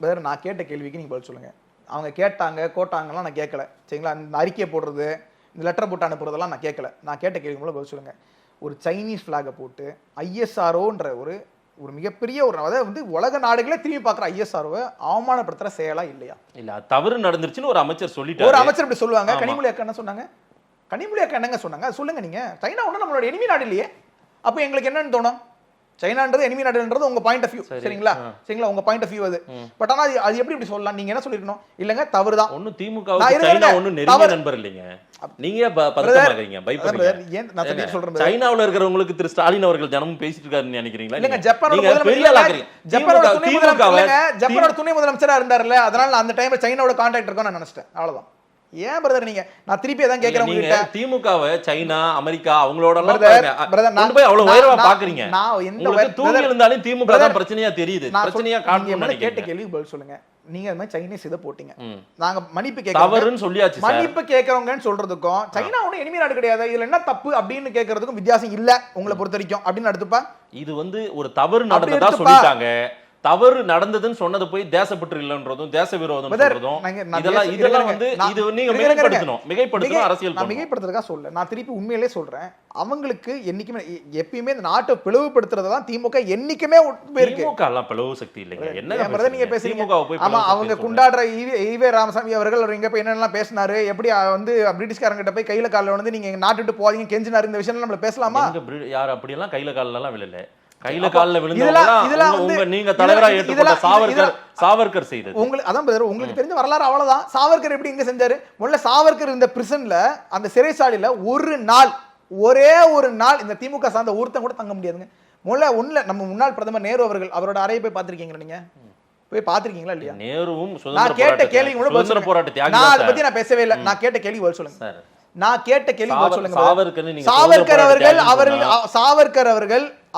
வேற நான் கேட்ட கேள்விக்கு நீங்க பதில் சொல்லுங்க. அவங்க கேட்டாங்க கோட்டாங்கலாம் நான் கேட்கல, சரிங்களா? அந்த அறிக்கையை போடுறது, இந்த லெட்டர் போட்டு அனுப்புறதெல்லாம் நான் கேட்கல. நான் கேட்ட கேள்விக்கு பதில் சொல்லுங்க. ஒரு சைனீஸ் பிளாக போட்டு ஐஎஸ்ஆர்ஓன்ற ஒரு மிகப்பெரிய ஒரு, அதாவது வந்து உலக நாடுகளே திரும்பி பார்க்குற ஐஎஸ்ஆர்ஓவை அவமானப்படுத்துற செயலா இல்லையா?
இல்ல, தவறு நடந்துருச்சுன்னு ஒரு அமைச்சர் சொல்லிட்டாரு.
ஒரு அமைச்சர் இப்படி சொல்லுவாங்க. கனிமொழி அக்கா என்ன சொன்னாங்க? கனிமொழி அக்கா என்னங்க சொன்னாங்க? சொல்லுங்க. நீங்க சைனா ஒன்றும் நம்மளோட எனிமி நாடு இல்லையே, அப்போ எங்களுக்கு என்னன்னு தோணும்? சைனான்றது எனிமி நாடுன்றது உங்க பாயிண்ட் ஆஃப் வியூ, சரிங்களா? சரிங்களா, உங்க பாயிண்ட் ஆஃப் வியூ அது. பட் ஆனா அது எப்படி இப்படி சொல்லலாம்? நீங்க என்ன சொல்லிருக்கணும்? இல்லங்க தவறுதான்.
ஒண்ணு திமுகவுக்கு சைனா ஒண்ணு நெருங்கிய நண்பர் இல்லைங்க. நீங்க பதட்டமாகறீங்க, பயப்படுறீங்க.
நான் தெரிஞ்சு சொல்றேன்.
சைனாவுல இருக்கிறவங்களுக்கு திரு ஸ்டாலின் அவர்கள் தினமும் பேசிட்டு இருக்காருன்னு நினைக்கிறீங்களா?
இல்லங்க, ஜப்பானோட துணை முதலமைச்சரா இருந்தாருல்ல, அதனால அந்த டைம்ல சைனாவோட கான்டாக்ட் இருக்கும்னு நான் நினைச்சிட்டேன். அவ்வளவுதான். ஏன் பிரதர் நீங்க நான் திருப்பி அதான் கேக்குறேன் உங்ககிட்ட.
திமுகவை சைனா அமெரிக்கா அவங்களோட எல்லாம் போய் அவ்வளவு உயர்வா பாக்குறீங்க.
நான் எந்த
தூங்கி இருந்தாலும் திமுக தான் பிரச்சனையா தெரியுது. பிரச்சனையா காட்டுங்க.
கேட்ட கேள்விக்கு பதில் சொல்லுங்க. நீங்க அது மாதிரி சைனீஸ் இதை போட்டீங்க, நாங்க மன்னிப்பு கேட்கறோம்
தவறுன்னு சொல்லியாச்சு.
மன்னிப்பு கேட்கறவங்கன்னு சொல்றதுக்கும் சைனா ஒன்னும் எனிமி நாடு கிடையாது, இதுல என்ன தப்பு அப்படின்னு கேட்கறதுக்கும் வித்தியாசம் இல்ல உங்களை பொறுத்த வரைக்கும் அப்படின்னு எடுத்துப்பா.
இது ஒரு தவறு நடந்ததா சொல்லிட்டாங்க. தவறு நடந்ததுன்னு சொன்னது போய் தேசப்பற்று இல்லன்றதும் தேச விரோதம் சொல்றதும் இதெல்லாம் இது நீங்க மிகைப்படுத்தணும் அரசியல்.
நான் மிகைப்படுத்துறதுக்காக சொல்ல, நான் திருப்பி உண்மையிலே சொல்றேன். அவங்களுக்கு என்னைக்குமே எப்பயுமே இந்த நாட்டை பிளவுபடுத்துறதுதான் திமுக என்னைக்குமே இருக்கு.
திமுக எல்லாம் பிளவு சக்தி இல்லைங்க. என்ன
நீங்க பேசுறீங்க? ஆமா, அவங்க கொண்டாடுற ஈவே ராமசாமி அவர்கள் இங்க போய் என்னெல்லாம் பேசினாரு, எப்படி பிரிட்டிஷ்காரங்கிட்ட போய் கையில காலில் நீங்க நாட்டு விட்டு போதீங்க கெஞ்சினாரு, இந்த விஷயம் நம்ம பேசலாமா?
யார் அப்படி எல்லாம் கையில காலில எல்லாம் விழல. கையில கால்ல விழுந்தவங்க நீங்க தலைவரா ஏற்றுக்கொண்ட சாவர்கர் செய்தது. உங்களுக்கு அதான் பிரதர், உங்களுக்கு தெரிஞ்ச வரலாறு அவ்வளவுதான். சாவர்கர் எப்படி எங்க செஞ்சாரு? முதல்ல சாவர்கர் இந்த பிரிசன்ல அந்த சிறைச்சாலையில ஒரே ஒரு நாள் இந்த திமுக சார்ந்த ஒருத்தன் கூட தங்க முடியாதுங்க. முதல்ல நம்ம முன்னாள் பிரதமர் நேரு அவர்கள் அவரோட அறையை போய் பாத்திருக்கீங்களா? நீங்க போய் பாத்திருக்கீங்களா இல்லையா? நேருவும்
நான் கேட்ட கேள்வி சுதந்திர போராட்ட தியாகி. நான் அதை பத்தி நான் பேசவே இல்லை. நான் கேட்ட கேள்வி பதில் சொல்லுங்க. நான் கேட்ட கேள்வி சொல்லுங்க. சாவர்கர்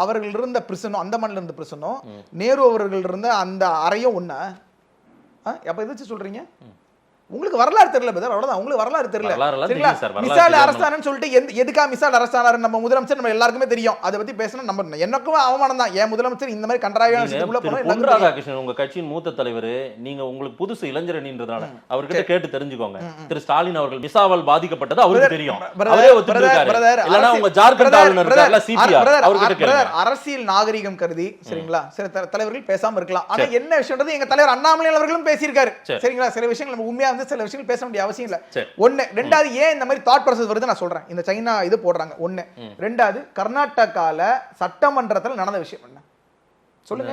அவர்கள் இருந்த பிரிசனும் அந்தமான்ல இருந்த பிரிசனும் நேரு அவர்கள் இருந்த அந்த அறையும் ஒண்ணா? அப்ப எதாச்சும் சொல்றீங்க? உங்களுக்கு வரலாறு தெரியல பிரதர், அவ்வளவுதான். உங்களுக்கு வரலாறு தெரியல. மிசால் அரசானன்னு சொல்லிட்டு எதுக்கா மிசால் அரசானாரு நம்ம முதலமைச்சர் நம்ம எல்லாருக்குமே தெரியும். அதை பத்தி பேசணும். நம்ம எனக்கும் அவமானம் தான். ஏன் முதலமைச்சர் இந்த மாதிரி கன்றாவியான விஷயத்துக்குள்ள போனா? பொன் ராதாகிருஷ்ணன் உங்க கட்சியின் மூத்த தலைவர், நீங்க உங்களுக்கு புதுசு இளைஞரணின்றதால அவர்கிட்ட கேட்டு தெரிஞ்சுக்கோங்க. திரு ஸ்டாலின் அவர்கள் மிசாவால் பாதிக்கப்பட்டது அவருக்கு தெரியும். அவரே ஒத்துக்கிட்டாரு. இல்லனா உங்க ஜார்க்கண்ட் ஆளுநர் இருக்கார்ல சிபிஆர், அவர்கிட்ட கேளுங்க. அரசியல் நாகரிகம் கருதி சரிங்களா சில தலைவர்கள் பேசாம இருக்கலாம். ஆனா என்ன விஷயம்ன்றது எங்க தலைவர் அண்ணாமலை அவர்களும் பேசியிருக்காரு. சரிங்களா, சில விஷயங்கள் நம்ம உண்மையா சில விஷயங்கள் பேச வேண்டிய அவசியம் இல்ல. ஒண்ணு. ரெண்டாவது, ஏன் இந்த மாதிரி தாட் ப்ராசஸ் வருது நான் சொல்றேன். இந்த சைனா இது போடுறாங்க ஒண்ணு. ரெண்டாவது, கர்நாடகால சட்டமன்றத்தில் நடந்த விஷயம் என்ன சொல்லுங்க.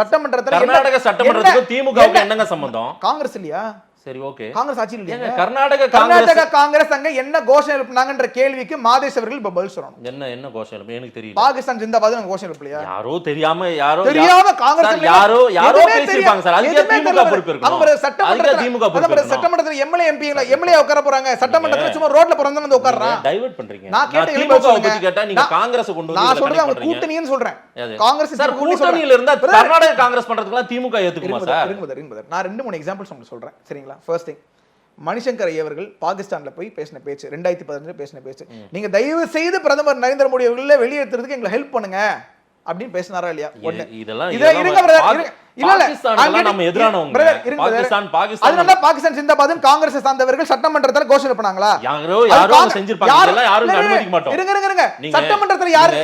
சட்டமன்றத்தில்
கர்நாடக சட்டமன்றத்துக்கு திமுகவுக்கு என்னங்க சம்பந்தம்?
காங்கிரஸ் இல்லையா?
சரி, ஓகே.
காங்கிரஸ் ஆட்சியில் இல்லையா?
கர்நாடக
காங்கிரஸ் அங்க என்ன கோஷம் எழுப்புனாங்கன்ற கேள்விக்கு மாதேஷ் அவர்கள் இப்ப பதில் சொல்லணும்.
என்ன கோஷம் எழுப்பு எனக்கு தெரியல.
பாகிஸ்தான் ஜிந்தாபாத் நம்ம கோஷம் எழுப்பலையா?
யாரோ தெரியாம
காங்கிரஸ்
யாரோ பேசிருப்பாங்க சார். அதுக்கு திமுக பொறுப்பு இருக்கு.
சட்டமன்றத்துல எம்எல்ஏ எம்எல்ஏ உட்கார போறாங்க. சட்டமன்றத்துல சும்மா ரோட்ல போறவங்க வந்து உட்கார்றாங்க.
டைவர்ட் பண்றீங்க. நான் கேட்ட திமுக பத்தி கேட்டா நீங்க காங்கிரஸ் கொண்டு வந்து
நான் சொல்றது அவங்க கூட்டணின்னு சொல்றேன். காங்கிரஸ்
சார் கூட்டணியில இருந்தா கர்நாடக காங்கிரஸ் பண்றதுக்குலாம் திமுக ஏத்துக்குமா சார்?
நான் 2-3 எக்ஸாம்பிள்ஸ் உங்களுக்கு சொல்றேன். சரிங்களா? ஃபர்ஸ்ட் திங், மணிசங்கர் அவர்கள் பாகிஸ்தான்ல போய் பேசின பேச்சு, 2015 பேசின பேச்சு, நீங்க தயவு செய்து பிரதமர் நரேந்திர மோடி அவர்கள வெளியேற்றுறதுக்கு எங்களை ஹெல்ப் பண்ணுங்க அப்படின்னு பேசினாரா இல்லையா?
இதெல்லாம்
பாகிஸ்தான் ஜிந்தாபாத் காங்கிரஸ் சார்ந்தவர்கள் சட்டமன்றத்தில் கோஷம் எழுப்பினாங்களா? சட்டமன்றத்தில் யாரு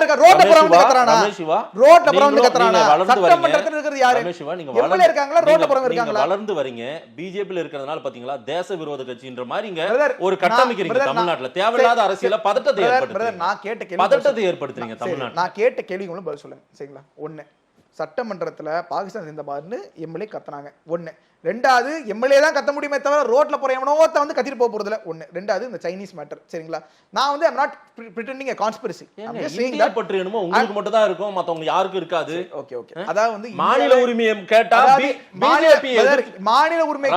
இருக்கா? ரோட்ல போறவங்க கத்துறானா? ரோட்ல போறவங்க கத்துறானா? சட்டமன்றத்தில் இருக்கிறது யாரு? எம்எல்ஏ இருக்காங்களா? ரோட்ல போறவங்க இருக்காங்களா?
வளர்ந்து வரீங்க. பிஜேபில இருக்கிறதுனால பாத்தீங்களா தேச விரோத கட்சின்ற மாதிரி இங்க ஒரு கட்டமைக்கிறீங்க. தமிழ்நாட்டுல தேவையில்லாத அரசியல பதட்டத்தை ஏற்படுத்துறீங்க. நான் கேட்ட பதட்டத்தை ஏற்படுத்துறீங்க தமிழ்நாட்டுல.
நான் கேட்ட கேள்விகளும் பதில் சொல்லுங்க. சரிங்களா? ஒண்ணு, சட்டமன்றத்துல பாகிஸ்தான் ஜிந்தாபாத்னு எம்எல்ஏ கத்துனாங்க. ஒண்ணு. ரெண்டாவது, எம்எல்ஏ தான் கத்த முடியுமே தவிர ரோட்ல போற எவனோத்த வந்து கத்திட்டு போறது இல்ல. ஒண்ணு. ரெண்டாவது, இந்த சைனீஸ் மேட்டர். சரிங்களா? நான் வந்து I'm not pretending a conspiracy. I'm just saying that
பற்றி என்னமோ உங்களுக்கு மட்டும் தான் இருக்கும், மத்தவங்க யாருக்கும் இருக்காது.
Okay okay. அதாவது வந்து
மாநில உரிமையை கேட்டா பிஜேபி
மாநில உரிமை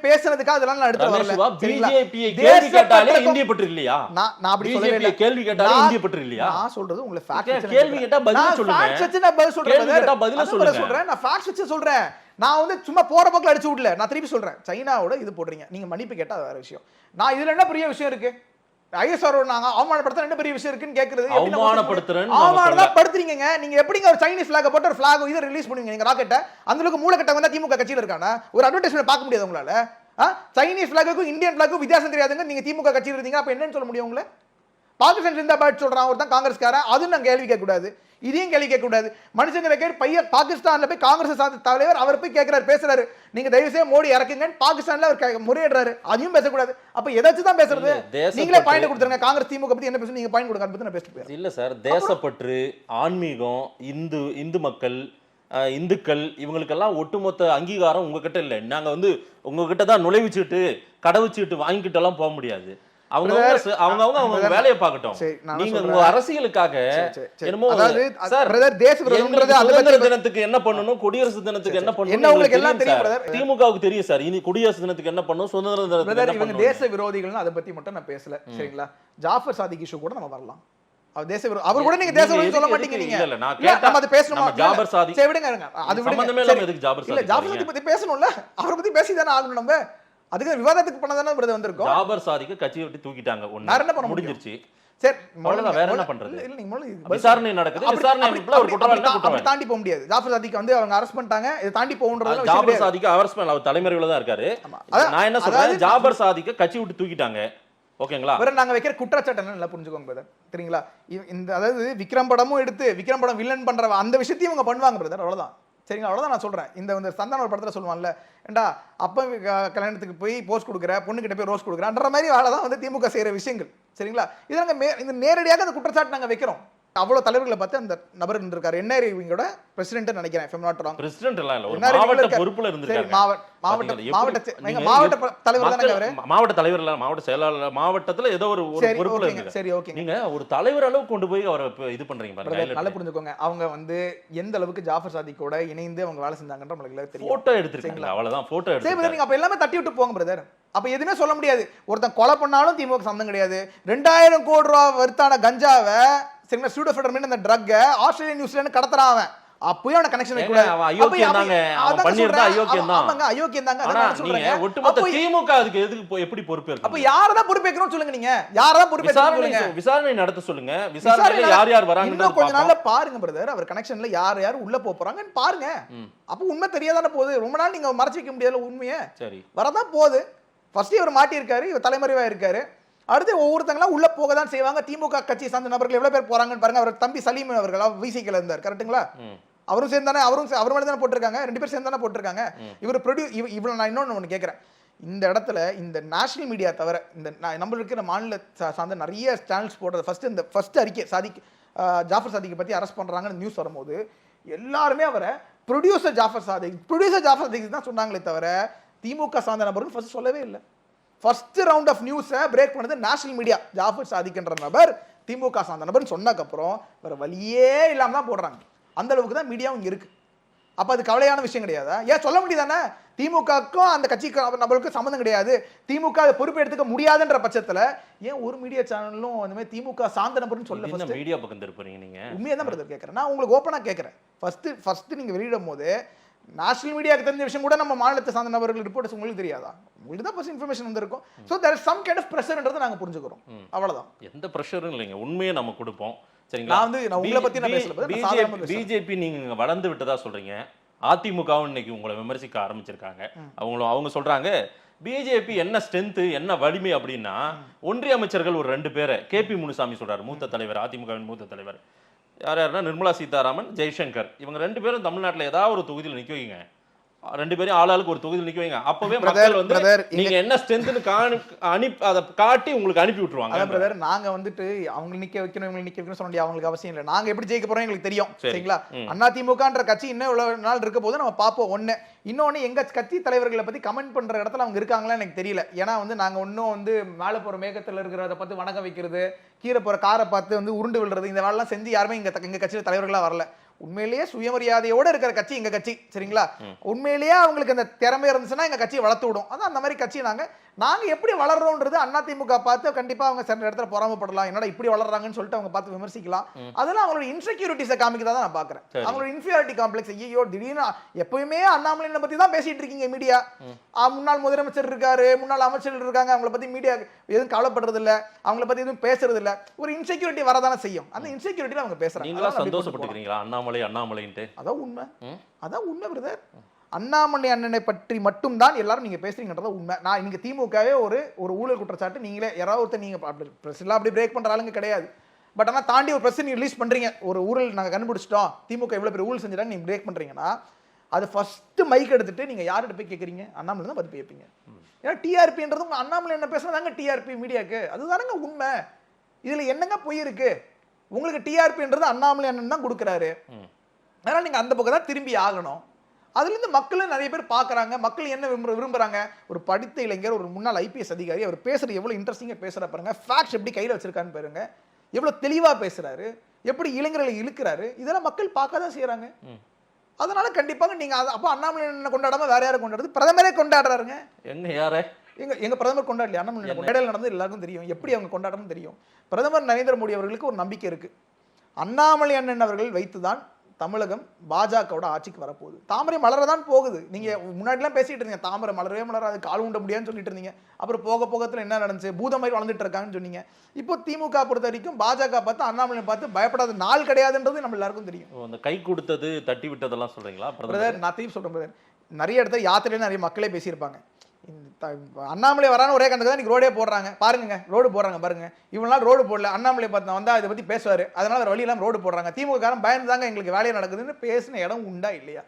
பேசுறதுக்கு அதெல்லாம் நான் எடுத்து வரல.
பிஜேபி கேள்வி கேட்டாலே இந்திய பற்றி இல்லையா?
நான் அப்படி சொல்லவே இல்ல.
கேள்வி கேட்டாலே இந்திய பற்றி இல்லையா?
நான் சொல்றது உங்களுக்கு ஃபேக்ட்.
கேள்வி கேட்டா பதில் சொல்லுங்க.
ஃபேக்ட் வச்சு நான் பதில் சொல்றேன்.
கேள்வி கேட்டா பதில் சொல்லுங்க.
நான் ஃபேக்ட் வச்சு சொல்றேன். நான் வந்து சும்மா போற பக்கம் அடிச்சு விடல. நான் திருப்பி சொல்றேன், சைனாவோட இது போடுறீங்க, நீங்க மன்னிப்பு கேட்டா அது வேற விஷயம். நான் இதுல என்ன பெரிய விஷயம் இருக்கு? ஐஎஸ்ஆர் நாங்க அவமானப்படுத்த என்ன பெரிய விஷயம் இருக்குன்னு கேக்குறது. அவமானப்படுத்துறீங்க. நீங்க எப்படிங்க ஒரு சைனீஸ் ஃபிளாக போட்டு ஒரு ஃபிளாக் இதை ரிலீஸ் பண்ணுவீங்க? நீங்க ராக்கெட்டை அந்த அளவுக்கு மூலக்கட்ட வந்தா திமுக கட்சியில இருக்கானா? ஒரு அட்வர்டைஸ்மென்ட் பார்க்க முடியாது உங்களால? சைனீஸ் ஃபிளாகுக்கும் இந்தியன் ஃபிளாகுக்கும் வித்தியாசம் தெரியாதுங்க. நீங்க திமுக கட்சியில் இருந்தீங்க, அப்ப என்னன்னு சொல்ல முடியும் உங்களை? பாகிஸ்தான் ஜிந்தாபாத் சொல்றான் ஒருத்தன் காங்கிரஸ்காரன், அதுவும் நான் கேள்வி கேட்க கூடாது, இதையும் கேள்வி கேட்க கூடாது. மனுஷங்க பையன் பாகிஸ்தான்ல போய் காங்கிரஸ் தலைவர் அவர் போய் கேட்கிறாரு, பேசுறாரு, நீங்க தயவு செய்து மோடி இறக்குங்கன்னு பாகிஸ்தான்ல அவர் முறையிடுறாரு, அதையும் பேசக்கூடாது. அப்ப எதாச்சும் தான் பேசுறது. நீங்களே பாயிண்ட் கொடுத்துருங்க, காங்கிரஸ் திமுக பத்தி என்ன பேசுறது, நீங்க பாயிண்ட் கொடுக்க பத்தி நான் பேசிட்டு.
இல்ல சார், தேசப்பற்று, ஆன்மீகம், இந்து மக்கள், இந்துக்கள், இவங்களுக்கெல்லாம் ஒட்டுமொத்த அங்கீகாரம் உங்ககிட்ட இல்லை. நாங்க வந்து உங்ககிட்ட தான் நுழைவுச்சீட்டு கடவுச்சீட்டு வாங்கிக்கிட்டு எல்லாம் போக முடியாது. அவங்க வேலையை பார்க்கட்டும். நீங்க உங்க அரசியலுக்காக என்னமோ சுதந்திர தினத்துக்கு என்ன பண்ணணும், குடியரசு தினத்துக்கு என்ன பண்ணணும் திமுகவுக்கு தெரியும் சார். இனி குடியரசு தினத்துக்கு என்ன பண்ணணும், சுதந்திர தினத்துக்கு
தேச விரோதிகள் அதை பத்தி மட்டும் நான் பேசல, சரிங்களா? ஜாஃபர் சாதிக் இஷ்யூ கூட நம்ம வரலாம். அவர் கூட நீங்க தேச விரோதி சொல்ல மாட்டீங்க. நீங்க இல்ல நான் கேட்டா நம்ம பேசணுமா? ஜாபர் சாதிக் சரி விடுங்க, அது சம்பந்தமே இல்லாம எதுக்கு ஜாபர் சாதிக்? இல்ல ஜாஃபர் சாதிக் பத்தி பேசணும்ல, அவரை பத்தி பேசி தானே ஆகணும். நம்ம அதுக்கு விவாதத்துக்கு பண்ணதானே வந்திருக்கோம்.
ஜாபர் சாதிக்கு கட்சியை விட்டு தூக்கிட்டாங்க, ஒண்ணு முடிஞ்சிருச்சு. சரி வேற என்ன பண்றது? இல்ல நீங்க விசாரணை நடக்குது, விசாரணை ஒரு குற்றவாளி
தாண்டி போக முடியாது. ஜாஃபர் சாதிக் வந்து அவங்க அரெஸ்ட் பண்ணிட்டாங்க, இத தாண்டி போகணும்ன்றது
ஜாஃபர் சாதிக் அரெஸ்ட் பண்ணல, அவர் தலைமறைவுல தான் இருக்காரு. நான் என்ன சொல்றேன், ஜாஃபர் சாதிக்க கட்சி விட்டு தூக்கிட்டாங்க, ஓகேங்களா?
வேற நாங்க வைக்கிற குற்றச்சாட்டு என்ன நல்லா புரிஞ்சுக்கோங்க பிரதர், சரிங்களா? இந்த அதாவது விக்ரம் படமும் எடுத்து விக்ரம் படம் வில்லன் பண்ற அந்த விஷயத்தையும் இவங்க பண்ணுவாங்க பிரதர், அவ்வளவுதான், சரிங்களா? அவ்வளவுதான் நான் சொல்றேன். இந்த சந்தான ஒரு படத்துல சொல்லுவான்ல, ஏண்டா அப்ப கல்யாணத்துக்கு போய் போஸ்ட் கொடுக்குற, பொண்ணு கிட்ட போய் ரோஸ் கொடுக்குறன்ற மாதிரி வேலை தான் வந்து திமுக செய்யற விஷயங்கள், சரிங்களா? இது நாங்க இந்த நேரடியாக அந்த குற்றச்சாட்டு நாங்க வைக்கிறோம். அவ்வளவு தலைவர்களை பார்த்து அந்த நபர் இருக்காரு, என்ஆர்ஐ விங்கோட பிரசிடென்ட் நினைக்கிறேன், if I'm not wrong.
President இல்ல, ஒரு மாவட்ட பொறுப்புல இருந்திருக்காரு.
மாவட்ட தலைவர் தானே அவரு?
மாவட்ட தலைவர் இல்ல, மாவட்ட செயலாளர், மாவட்டத்துல ஏதோ ஒரு பொறுப்புல இருக்காரு. சரி ஓகே, நீங்க ஒரு தலைவர் அளவு கொண்டு போய் அவரை இது பண்றீங்க பாருங்க. நல்லா புரிஞ்சுக்கோங்க, அவங்க வந்து எந்த அளவுக்கு ஜாஃபர் சாதிக்கோட இணைந்து அவங்க வேலை செஞ்சாங்கன்ற உங்களுக்கு தெரியும். போட்டோ எடுத்துருக்கீங்களா? அவ்வளவுதான், போட்டோ எடுத்து. சரி நீங்க அப்ப எல்லாமே தட்டி விட்டு போங்க பிரதர். அப்ப எதுவுமே சொல்ல முடியாது. ஒருத்தன் கொலை பண்ணாலும் திமுக சம்பந்தம் கிடையாது. 2000 கோடி ரூபாய் வர்த்தான கஞ்சாவை, சரிங்களா, சூடோஃபெட்ரமின் அந்த ட்ரக் ஆஸ்திரேலியா நியூசிலாந்து கடத்துறான் அவன். அப்பயும் அவன கனெக்ஷன் வைக்க கூடாது. அவன் அயோக்கியம் தாங்க, அவன் பண்ணிருந்தா அயோக்கியம் தான். ஆமாங்க அயோக்கியம் தாங்க. அத நான் சொல்றேன். நீங்க ஒட்டுமொத்த திமுக அதுக்கு எதுக்கு எப்படி பொறுப்பு இருக்கு? அப்ப யார தான் பொறுப்பேக்கணும் சொல்லுங்க. நீங்க யார தான் பொறுப்பேக்கணும் சொல்லுங்க. விசாரணை நடத்த சொல்லுங்க. விசாரணையில யார் யார் வராங்க இன்னும் கொஞ்ச நாள்ல பாருங்க பிரதர். அவர் கனெக்ஷன்ல யார் யார் உள்ள போறாங்கன்னு பாருங்க. அப்ப உண்மை தெரியாதானே போகுது. ரொம்ப நாள் நீங்க மறைச்சு வைக்க முடியல உண்மையை. சரி வரதான் போகுது. ஃபர்ஸ்ட் இவர் மாட்டி இருக்காரு, இவர் தலைமறைவா இருக்காரு. அடுத்து ஒவ்வொருத்தங்களா உள்ள போக தான் செய்வாங்க. திமுக கட்சி சார்ந்த நபர்கள் எவ்வளவு பேர் போறாங்கன்னு பாருங்க. அவர் தம்பி சலீம் அவர்கள் விசிகல இருந்தார், கரெக்ட்டுங்களா? அவரும் சேர்ந்தானே, அவர் மேல தானே போட்டிருக்காங்க, 2 பேர் சேர்ந்தானே போட்டிருக்காங்க. இவர் இவ்வளவு நான் இன்னொன்னு ஒன்று கேட்கிறேன். இந்த இடத்துல இந்த நேஷனல் மீடியா தவிர இந்த நம்ம இருக்கிற மாநில சார்ந்த நிறைய சேனல்ஸ் போடுறது ஃபர்ஸ்ட் அறிக்கை ஜாஃபர் சாதிக்கை பத்தி அரெஸ்ட் பண்றாங்கன்னு நியூஸ் வரும்போது எல்லாருமே அவரை ப்ரொடியூசர் ஜாஃபர் சாதிக் தான் சொன்னாங்களே தவிர திமுக சார்ந்த நபர்கள் ஃபர்ஸ்ட் சொல்லவே இல்லை. ஃபர்ஸ்ட் ரவுண்ட் ஆஃப் நியூஸை பிரேக் பண்ணது நேஷனல் மீடியா. ஜாஃபர் சாதிக்ன்ற நபர் திமுக சார்ந்த நபர்னு சொன்னதுக்கப்புறம் வேற வழியே இல்லாம தான் போடுறாங்க. அந்த அளவுக்கு தான் மீடியாவும் இங்க இருக்கு. அப்ப அது கவலையான விஷயம் கிடையாதா? ஏன் சொல்ல முடியுதானே? திமுகக்கும் அந்த கட்சி நபருக்கும் சம்மந்தம் கிடையாது, திமுக அதை பொறுப்பு எடுத்துக்க முடியாதுன்ற பட்சத்துல ஏன் ஒரு மீடியா சேனலும் அந்த மாதிரி திமுக சார்ந்த நபர்னு சொல்ல மீடியா பக்கம் திருப்பீங்க? நீங்க உண்மையை தான் பிரதர் கேட்கறேன். நான் உங்களுக்கு ஓப்பனா கேட்கறேன். ஃபர்ஸ்ட் நீங்க வெளியிடும் போது நேஷனல் மீடியாக்கு தெரிஞ்ச விஷயம் கூட நம்ம மாநிலத்தை சார்ந்த நபர்கள் ரிப்போர்ட்ஸ் உங்களுக்கு தெரியாதா? உங்களுக்கு தான் ஃபர்ஸ்ட் இன்ஃபர்மேஷன் வந்திருக்கும். So there is some kind of பிரஷர்ன்றதை நாங்கள் புரிஞ்சுக்கிறோம். அவ்வளவுதான். எந்த பிரஷரும் இல்லைங்க, உண்மையை நம்ம கொடுப்போம். சரிங்களா? நான் உங்களை பத்தி நான் பேசல. பிஜேபி நீங்க வளர்ந்து விட்டதா சொல்றீங்க, அதிமுகவும் இன்னைக்கு உங்களை விமர்சிக்க ஆரம்பிச்சிருக்காங்க. அவங்க சொல்றாங்க பிஜேபி என்ன ஸ்ட்ரென்த் என்ன வலிமை அப்படின்னா, ஒன்றிய அமைச்சர்கள் ஒரு 2 பேரை KP முனுசாமி சொல்றாரு, மூத்த தலைவர், அதிமுகவின் மூத்த தலைவர். யாருன்னா நிர்மலா சீதாராமன், ஜெய்சங்கர். இவங்க 2 பேரும் தமிழ்நாட்டில் ஏதாவது ஒரு தொகுதியில் நிக்க வைங்க. 2 பேரும் ஆளாளுக்கு ஒரு தொகுதியில் நிக்க வைங்க. அப்பவே மக்கள் வந்து நீங்க என்ன ஸ்ட்ரென்த்னு அதை காட்டி உங்களுக்கு அனுப்பி விட்டுருவாங்க. அதான் பிரதர், நாங்க வந்துட்டு அவங்க நிக்க வைக்கணும் இவங்க நிக்க வைக்கணும் சொல்ல வேண்டிய அவங்களுக்கு அவசியம் இல்லை. நாங்க எப்படி ஜெயிக்க போறோம் எங்களுக்கு தெரியும். சரிங்களா? அதிமுகன்ற கட்சி இன்னும் இவ்வளவு நாள் இருக்க போது நம்ம பார்ப்போம். இன்னொன்னு எங்க கட்சி தலைவர்களை பத்தி கமெண்ட் பண்ற இடத்துல அவங்க இருக்காங்களா எனக்கு தெரியல. ஏன்னா வந்து நாங்க இன்னும் வந்து மேல போற மேகத்துல இருக்கிறத பார்த்து வணக்கம் வைக்கிறது, கீழே போற காரை பார்த்து வந்து உருண்டு விழுறது, இந்த வேலைலாம் செஞ்சு யாருமே எங்க கட்சியில தலைவர்களா வரல. உண்மையிலேயே சுயமரியாதையோட இருக்கிற கட்சி எங்க கட்சி. சரிங்களா? உண்மையிலேயே அவங்களுக்கு அந்த திறமை இருந்துச்சுன்னா எங்க கட்சியை வளர்த்து விடும். அதான் அந்த மாதிரி கட்சி நாங்க எப்படி வளர்றோம்ன்றது அதிமுக பார்த்து கண்டிப்பா அவங்க சில இடத்துல பொறாமப்படலாம். என்னடா இப்படி வளர்றாங்கன்னு சொல்லிட்டு அவங்க பார்த்து விமர்சிக்கலாம். அதெல்லாம் அவங்களோட இன்செக்யூரிட்டிஸை காமிக்கதா தான் நான் பாக்குறேன். அவங்களோட இன்ஃபீரியாரிட்டி காம்ப்ளெக்ஸ். ஐயோ திடீர்னு எப்பயுமே அண்ணாமலை பத்தி தான் பேசிட்டு இருக்கீங்க மீடியா. முன்னாள் முதலமைச்சர் இருக்காரு, முன்னாள் அமைச்சர்கள் இருக்காங்க, அவங்கள பத்தி மீடியா எதுவும் கவலைப்படுறது இல்ல, அவங்கள பத்தி எதுவும் பேசுறது இல்ல. ஒரு இன்செக்யூரிட்டி வரதானே செய்யும். அந்த இன்செக்யூரிட்டில அவங்க பேசுறாங்க. நீங்களா சந்தோஷப்பட்டுக்கிறீங்களா அண்ணாமலைன்ட்டு? அதான் உண்மை, அதான் உண்மை பிரதர்.
அண்ணாமலை அண்ணனை பற்றி மட்டும்தான் எல்லாரும் நீங்க பேசுறீங்கன்றத உண்மை. நான் நீங்க திமுகவே ஒரு ஊழல் குற்றச்சாட்டு நீங்களே யாராவது ஒருத்தர் நீங்க பிரஸ் எல்லாம் அப்படி பிரேக் பண்ற ஆளுங்க கிடையாது. பட் ஆனால் தாண்டி ஒரு பிரஸ் நீங்க ரிலீஸ் பண்றீங்க, ஒரு ஊழல் நாங்கள் கண்டுபிடிச்சிட்டோம், திமுக இவ்வளவு பெரிய ஊழல் செஞ்சிட்டா நீங்க பிரேக் பண்றீங்கன்னா அது ஃபர்ஸ்ட் மைக் எடுத்துட்டு நீங்க யார்கிட்ட போய் கேட்குறீங்க? அண்ணாமலை தான் பார்த்து கேட்பீங்க. ஏன்னா டிஆர்பின்றது உங்க அண்ணாமலை என்ன பேசுறாங்க டிஆர்பி மீடியாக்கு, அதுதானங்க உண்மை. இதுல என்னங்க பொய் இருக்கு? உங்களுக்கு டிஆர்பின்றது அண்ணாமலை அண்ணன் தான் கொடுக்குறாரு, அதனால நீங்க அந்த பக்கம் தான் திரும்பி ஆகணும். அதுலேருந்து மக்களும் நிறைய பேர் பார்க்குறாங்க. மக்கள் என்ன விரும்புகிறாங்க? ஒரு படித்த இளைஞர், ஒரு முன்னாள் ஐபிஎஸ் அதிகாரி, அவர் பேசுகிறது எவ்வளோ இன்ட்ரெஸ்டிங்காக பேசுகிற பாருங்க, ஃபேக்ட்ஸ் எப்படி கையில் வச்சிருக்கான்னு பாருங்க, எவ்வளோ தெளிவாக பேசுகிறாரு, எப்படி இளைஞர்களை இழுக்கிறாரு, இதெல்லாம் மக்கள் பார்க்க தான் செய்கிறாங்க. அதனால கண்டிப்பாக நீங்கள் அப்போ அண்ணாமலை என்ன கொண்டாடாமல் வேற யாரை கொண்டாடுறது? பிரதமரே கொண்டாடுறாருங்க.
எங்க யாரை? எங்க
பிரதமர் கொண்டாடலையா? அண்ணாமலை கொண்டாடல் நடந்து எல்லாருக்கும் தெரியும், எப்படி அவங்க கொண்டாடணும்னு தெரியும். பிரதமர் நரேந்திர மோடி அவர்களுக்கு ஒரு நம்பிக்கை இருக்கு, அண்ணாமலை அண்ணன் அவர்கள் வைத்துதான் தமிழகம் பாஜகவோட ஆட்சிக்கு வரப்போகுது. தாமரை மலரதான் போகுது. நீங்க முன்னாடிலாம் பேசிட்டு இருந்தீங்க தாமரை மலரவே மலராது, கால் ஊண்ட முடியாதுன்னு சொல்லிட்டு இருந்தீங்க. அப்புறம் போக போகத்துல என்ன நடந்துச்சு? பூத மாதிரி வளர்ந்துட்டு இருக்காங்கன்னு சொன்னீங்க. இப்போ திமுக பொறுத்த வரைக்கும் பாஜக பார்த்து அண்ணாமலை பார்த்து பயப்படாத நாள் கிடையாதுன்றது நம்ம எல்லாருக்கும் தெரியும்.
அந்த கை கொடுத்தது தட்டி விட்டதெல்லாம் சொல்றீங்களா?
பிரதர் நான் திருப்பி சொல்றேன் பிரதர், நிறைய இடத்துல யாத்திரையில நிறைய மக்களே பேசியிருப்பாங்க, அண்ணாமலை வரான ஒரே கணக்கு தான் ரோடே போடுறாங்க பாருங்க, ரோடு போடுறாங்க பாருங்க, இவ்வளவு நாள் ரோடு போடல, அண்ணாமலை பார்த்தா வந்தா இதை பத்தி பேசுவாரு, அதனால வேற வழி இல்லாம ரோடு போடுறாங்க, திமுக காரன் பயந்து தாங்க எங்களுக்கு வேலையை நடக்குதுன்னு பேசின இடம் உண்டா இல்லையா?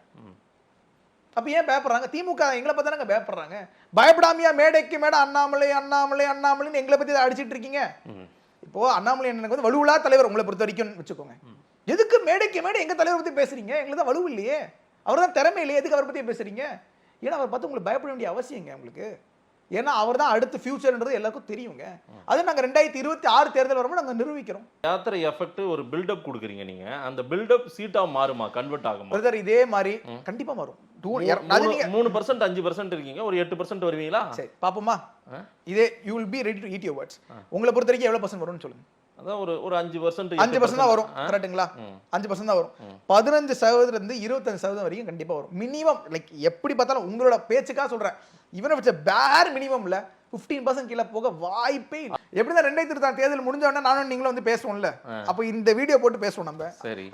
அப்ப ஏன் பயப்படுறாங்க? திமுக எங்களை பத்தி தானங்க பயப்படுறாங்க. பயப்படாமையா மேடைக்கு மேடை அண்ணாமலை அண்ணாமலை அண்ணாமலைன்னு எங்களை பத்தி அடிச்சிட்டு இருக்கீங்க? இப்போ அண்ணாமலை எனக்கு வந்து வலுவில்லா தலைவர் உங்களை பொறுத்த வரைக்கும் வச்சுக்கோங்க, எதுக்கு மேடைக்கு மேடை எங்க தலைவர் பத்தி பேசுறீங்க? எங்களுக்கு தான் வலுவு இல்லையே, அவர் தான் திறமை இல்லையே, எதுக்கு அவரை பத்தி பேசுறீங்க? ஏன்னா அவர் பார்த்து உங்களுக்கு பயப்பட வேண்டிய அவசியங்க உங்களுக்கு. ஏன்னா அவர் தான் அடுத்த ஃபியூச்சர்ன்றது எல்லாருக்கும் தெரியுங்க. அது நாங்கள் 2026 தேர்தல் வரும்போது நாங்கள் நிரூபிக்கிறோம்.
யாத்திரை எஃபெக்ட் ஒரு பில்டப் கொடுக்குறீங்க நீங்க, அந்த பில்டப் சீட்டா மாறுமா, கன்வெர்ட் ஆகுமா?
பிரதர் இதே மாதிரி கண்டிப்பா மாறும்.
3% 5% இருக்கீங்க, ஒரு 8% வருவீங்களா?
சரி பாப்போமா? இதே you will be ready to eat your words. உங்களை பொறுத்த வரைக்கும் எவ்வளவு % வரும்னு சொல்லுங்க.
அதான் ஒரு 5%
தான் வரும். கரெக்ட்டுங்களா? 5% தான் வரும். 15% இருந்து 25% வரைக்கும் கண்டிப்பா வரும் மினிமம். லைக் எப்படி பார்த்தாலும் உங்களோட பேச்சுக்காக சொல்றேன், இவனை வச்ச பேர் மினிமம்ல 15% கீழே போக வாய்ப்பே இல்லை. எப்படிதான் 2024 தேர்தல் முடிஞ்ச உடனே நானும் நீங்களும் வந்து பேசுவோம்ல, அப்போ இந்த வீடியோ போட்டு பேசுவோம் நம்ம.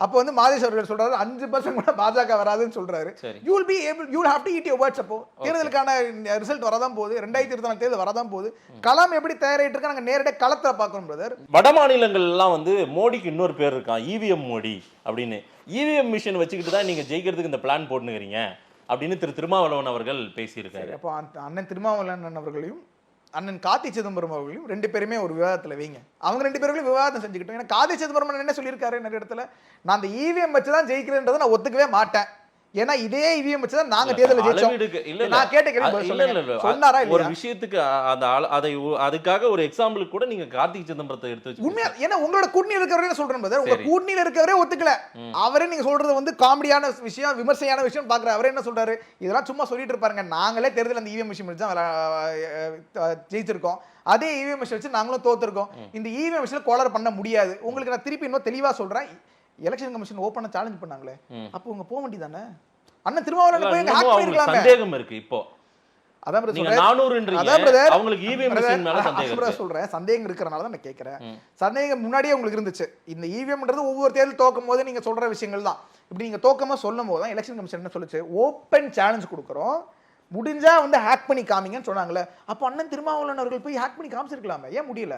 அப்போ வந்து மாதேஷ் அவர்கள் சொல்றாரு 5% கூட பாஜக வராதுன்னு சொல்றாரு. You will be able, you will have to eat your words. அப்போ தேர்தலுக்கான ரிசல்ட் வரதான் போகுது, 2024 தேர்தல் வரதான் போகுது. களம் எப்படி தயாராயிட்டு இருக்கு நாங்க நேரடியாக களத்துல பார்க்கணும் பிரதர்.
வட மாநிலங்கள் எல்லாம் வந்து மோடிக்கு இன்னொரு பேர் இருக்கான், இவிஎம் மோடி அப்படின்னு. இவிஎம் மிஷின் வச்சுக்கிட்டு தான் நீங்க ஜெயிக்கிறதுக்கு இந்த பிளான் போட்டுக்கிறீங்க அப்படின்னு திருமாவளவன் அவர்கள் பேசியிருக்காரு.
அப்போ அண்ணன் திருமாவளவன் அவர்களையும் அண்ணன் கார்த்தி சிதம்பரம் அவர்களையும் 2 பேருமே ஒரு விவாதத்தில் வைங்க. அவங்க 2 பேர்களும் விவாதம் செஞ்சுக்கிட்டோம். ஏன்னா கார்த்தி சிதம்பரம் என்ன சொல்லியிருக்காரு நிறைய இடத்துல, நான் அந்த இவிஎம் வச்சு தான் ஜெயிக்கிறேன்றதை நான் ஒத்துக்கவே மாட்டேன். ஏன்னா இதே இவிஎம் வச்சு தான் நாங்க தேர்தல் ஜெயிச்சோம். நான் கேட்ட கேள்வி சொன்னாரா இல்ல?
ஒரு விஷயத்துக்கு அதை அதுக்காக ஒரு எக்ஸாம்பிள் கூட நீங்க கார்த்திக் சிதம்பரத்தை எடுத்து வச்சு
உண்மையா, ஏன்னா உங்களோட கூட்டணியில் இருக்கிறவரே சொல்றேன் பிரதர், உங்க கூட்டணியில் இருக்கிறவரே ஒத்துக்கல. அவரே நீங்க சொல்றது வந்து காமெடியான விஷயம், விமர்சையான விஷயம் பாக்குற அவரே என்ன சொல்றாரு, இதெல்லாம் சும்மா சொல்லிட்டு இருப்பாருங்க, நாங்களே தேர்தல் அந்த இவிஎம் மிஷின் வச்சு தான் ஜெயிச்சிருக்கோம், அதே இவிஎம் மிஷின் வச்சு நாங்களும் தோத்துருக்கோம், இந்த இவிஎம் மிஷின் கோளாறு பண்ண முடியாது. உங்களுக்கு நான் திருப்பி இன்னும் தெளிவா சொல்றேன், எலெக்ஷன் கமிஷன் ஓபனா சேலஞ்ச் பண்ணாங்களே, அப்போ உங்க போக வேண்டியதானே? அண்ணன் திருமாவளவன் போய் ஹேக் பண்ணிருக்கலாமே.
சந்தேகம் இருக்கு இப்போ.
அதான் பிரதர்
நீங்க 400ன்றீங்க,
அதான் பிரதர்
அவங்களுக்கு இவிஎம் மிஷின் மேல சந்தேகம் இருக்கு.
சொல்றேன், சந்தேகம் இருக்கறனால தான் நான் கேக்குறேன். சந்தேகம் முன்னாடியே உங்களுக்கு இருந்துச்சு. இந்த இவிஎம்ன்றது ஒவ்வொரு தேர்தல் தோக்கும் போது நீங்க சொல்ற விஷயங்கள் தான். இப்படி நீங்க தோக்கமா சொல்லும்போது தான் எலெக்ஷன் கமிஷன் என்ன சொல்லுச்சு, ஓபன் சேலஞ்ச் கொடுக்குறோம், முடிஞ்சா வந்து ஹேக் பண்ணி காமிங்கன்னு சொன்னாங்களே. அப்போ அண்ணன் திருமாவளவன் அவர்கள் போய் ஹேக் பண்ணி காமிச்சிருக்கலாமே, ஏன் முடியல?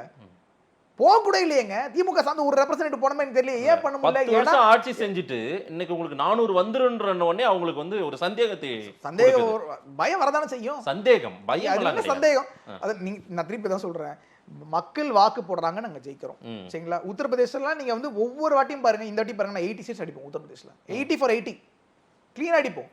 போக கூட இல்லையேங்க. திமுக சார்ந்த ஒரு ரெப்ரசன்டேட்டிவ் போனமே தெரியல, ஏன் பண்ண முடியல?
10 வருஷம் ஆட்சி செஞ்சுட்டு இன்னைக்கு உங்களுக்கு 400 வந்துருன்ற உடனே அவங்களுக்கு வந்து ஒரு சந்தேகம்
பயம் வரதானே செய்யும்.
சந்தேகம் பயம்
இல்ல, சந்தேகம். அது நான் திருப்பி தான் சொல்றேன், மக்கள் வாக்கு போடுறாங்க, நாங்க ஜெயிக்கிறோம். சரிங்களா? உத்தரப்பிரதேசலாம் நீங்க வந்து ஒவ்வொரு வாட்டியும் பாருங்க, இந்த வாட்டி பாருங்க 80 சீட்ஸ் அடிப்போம் உத்தரப்பிரதேசல, 80 for 80 கிளீன் அடிப்போம்.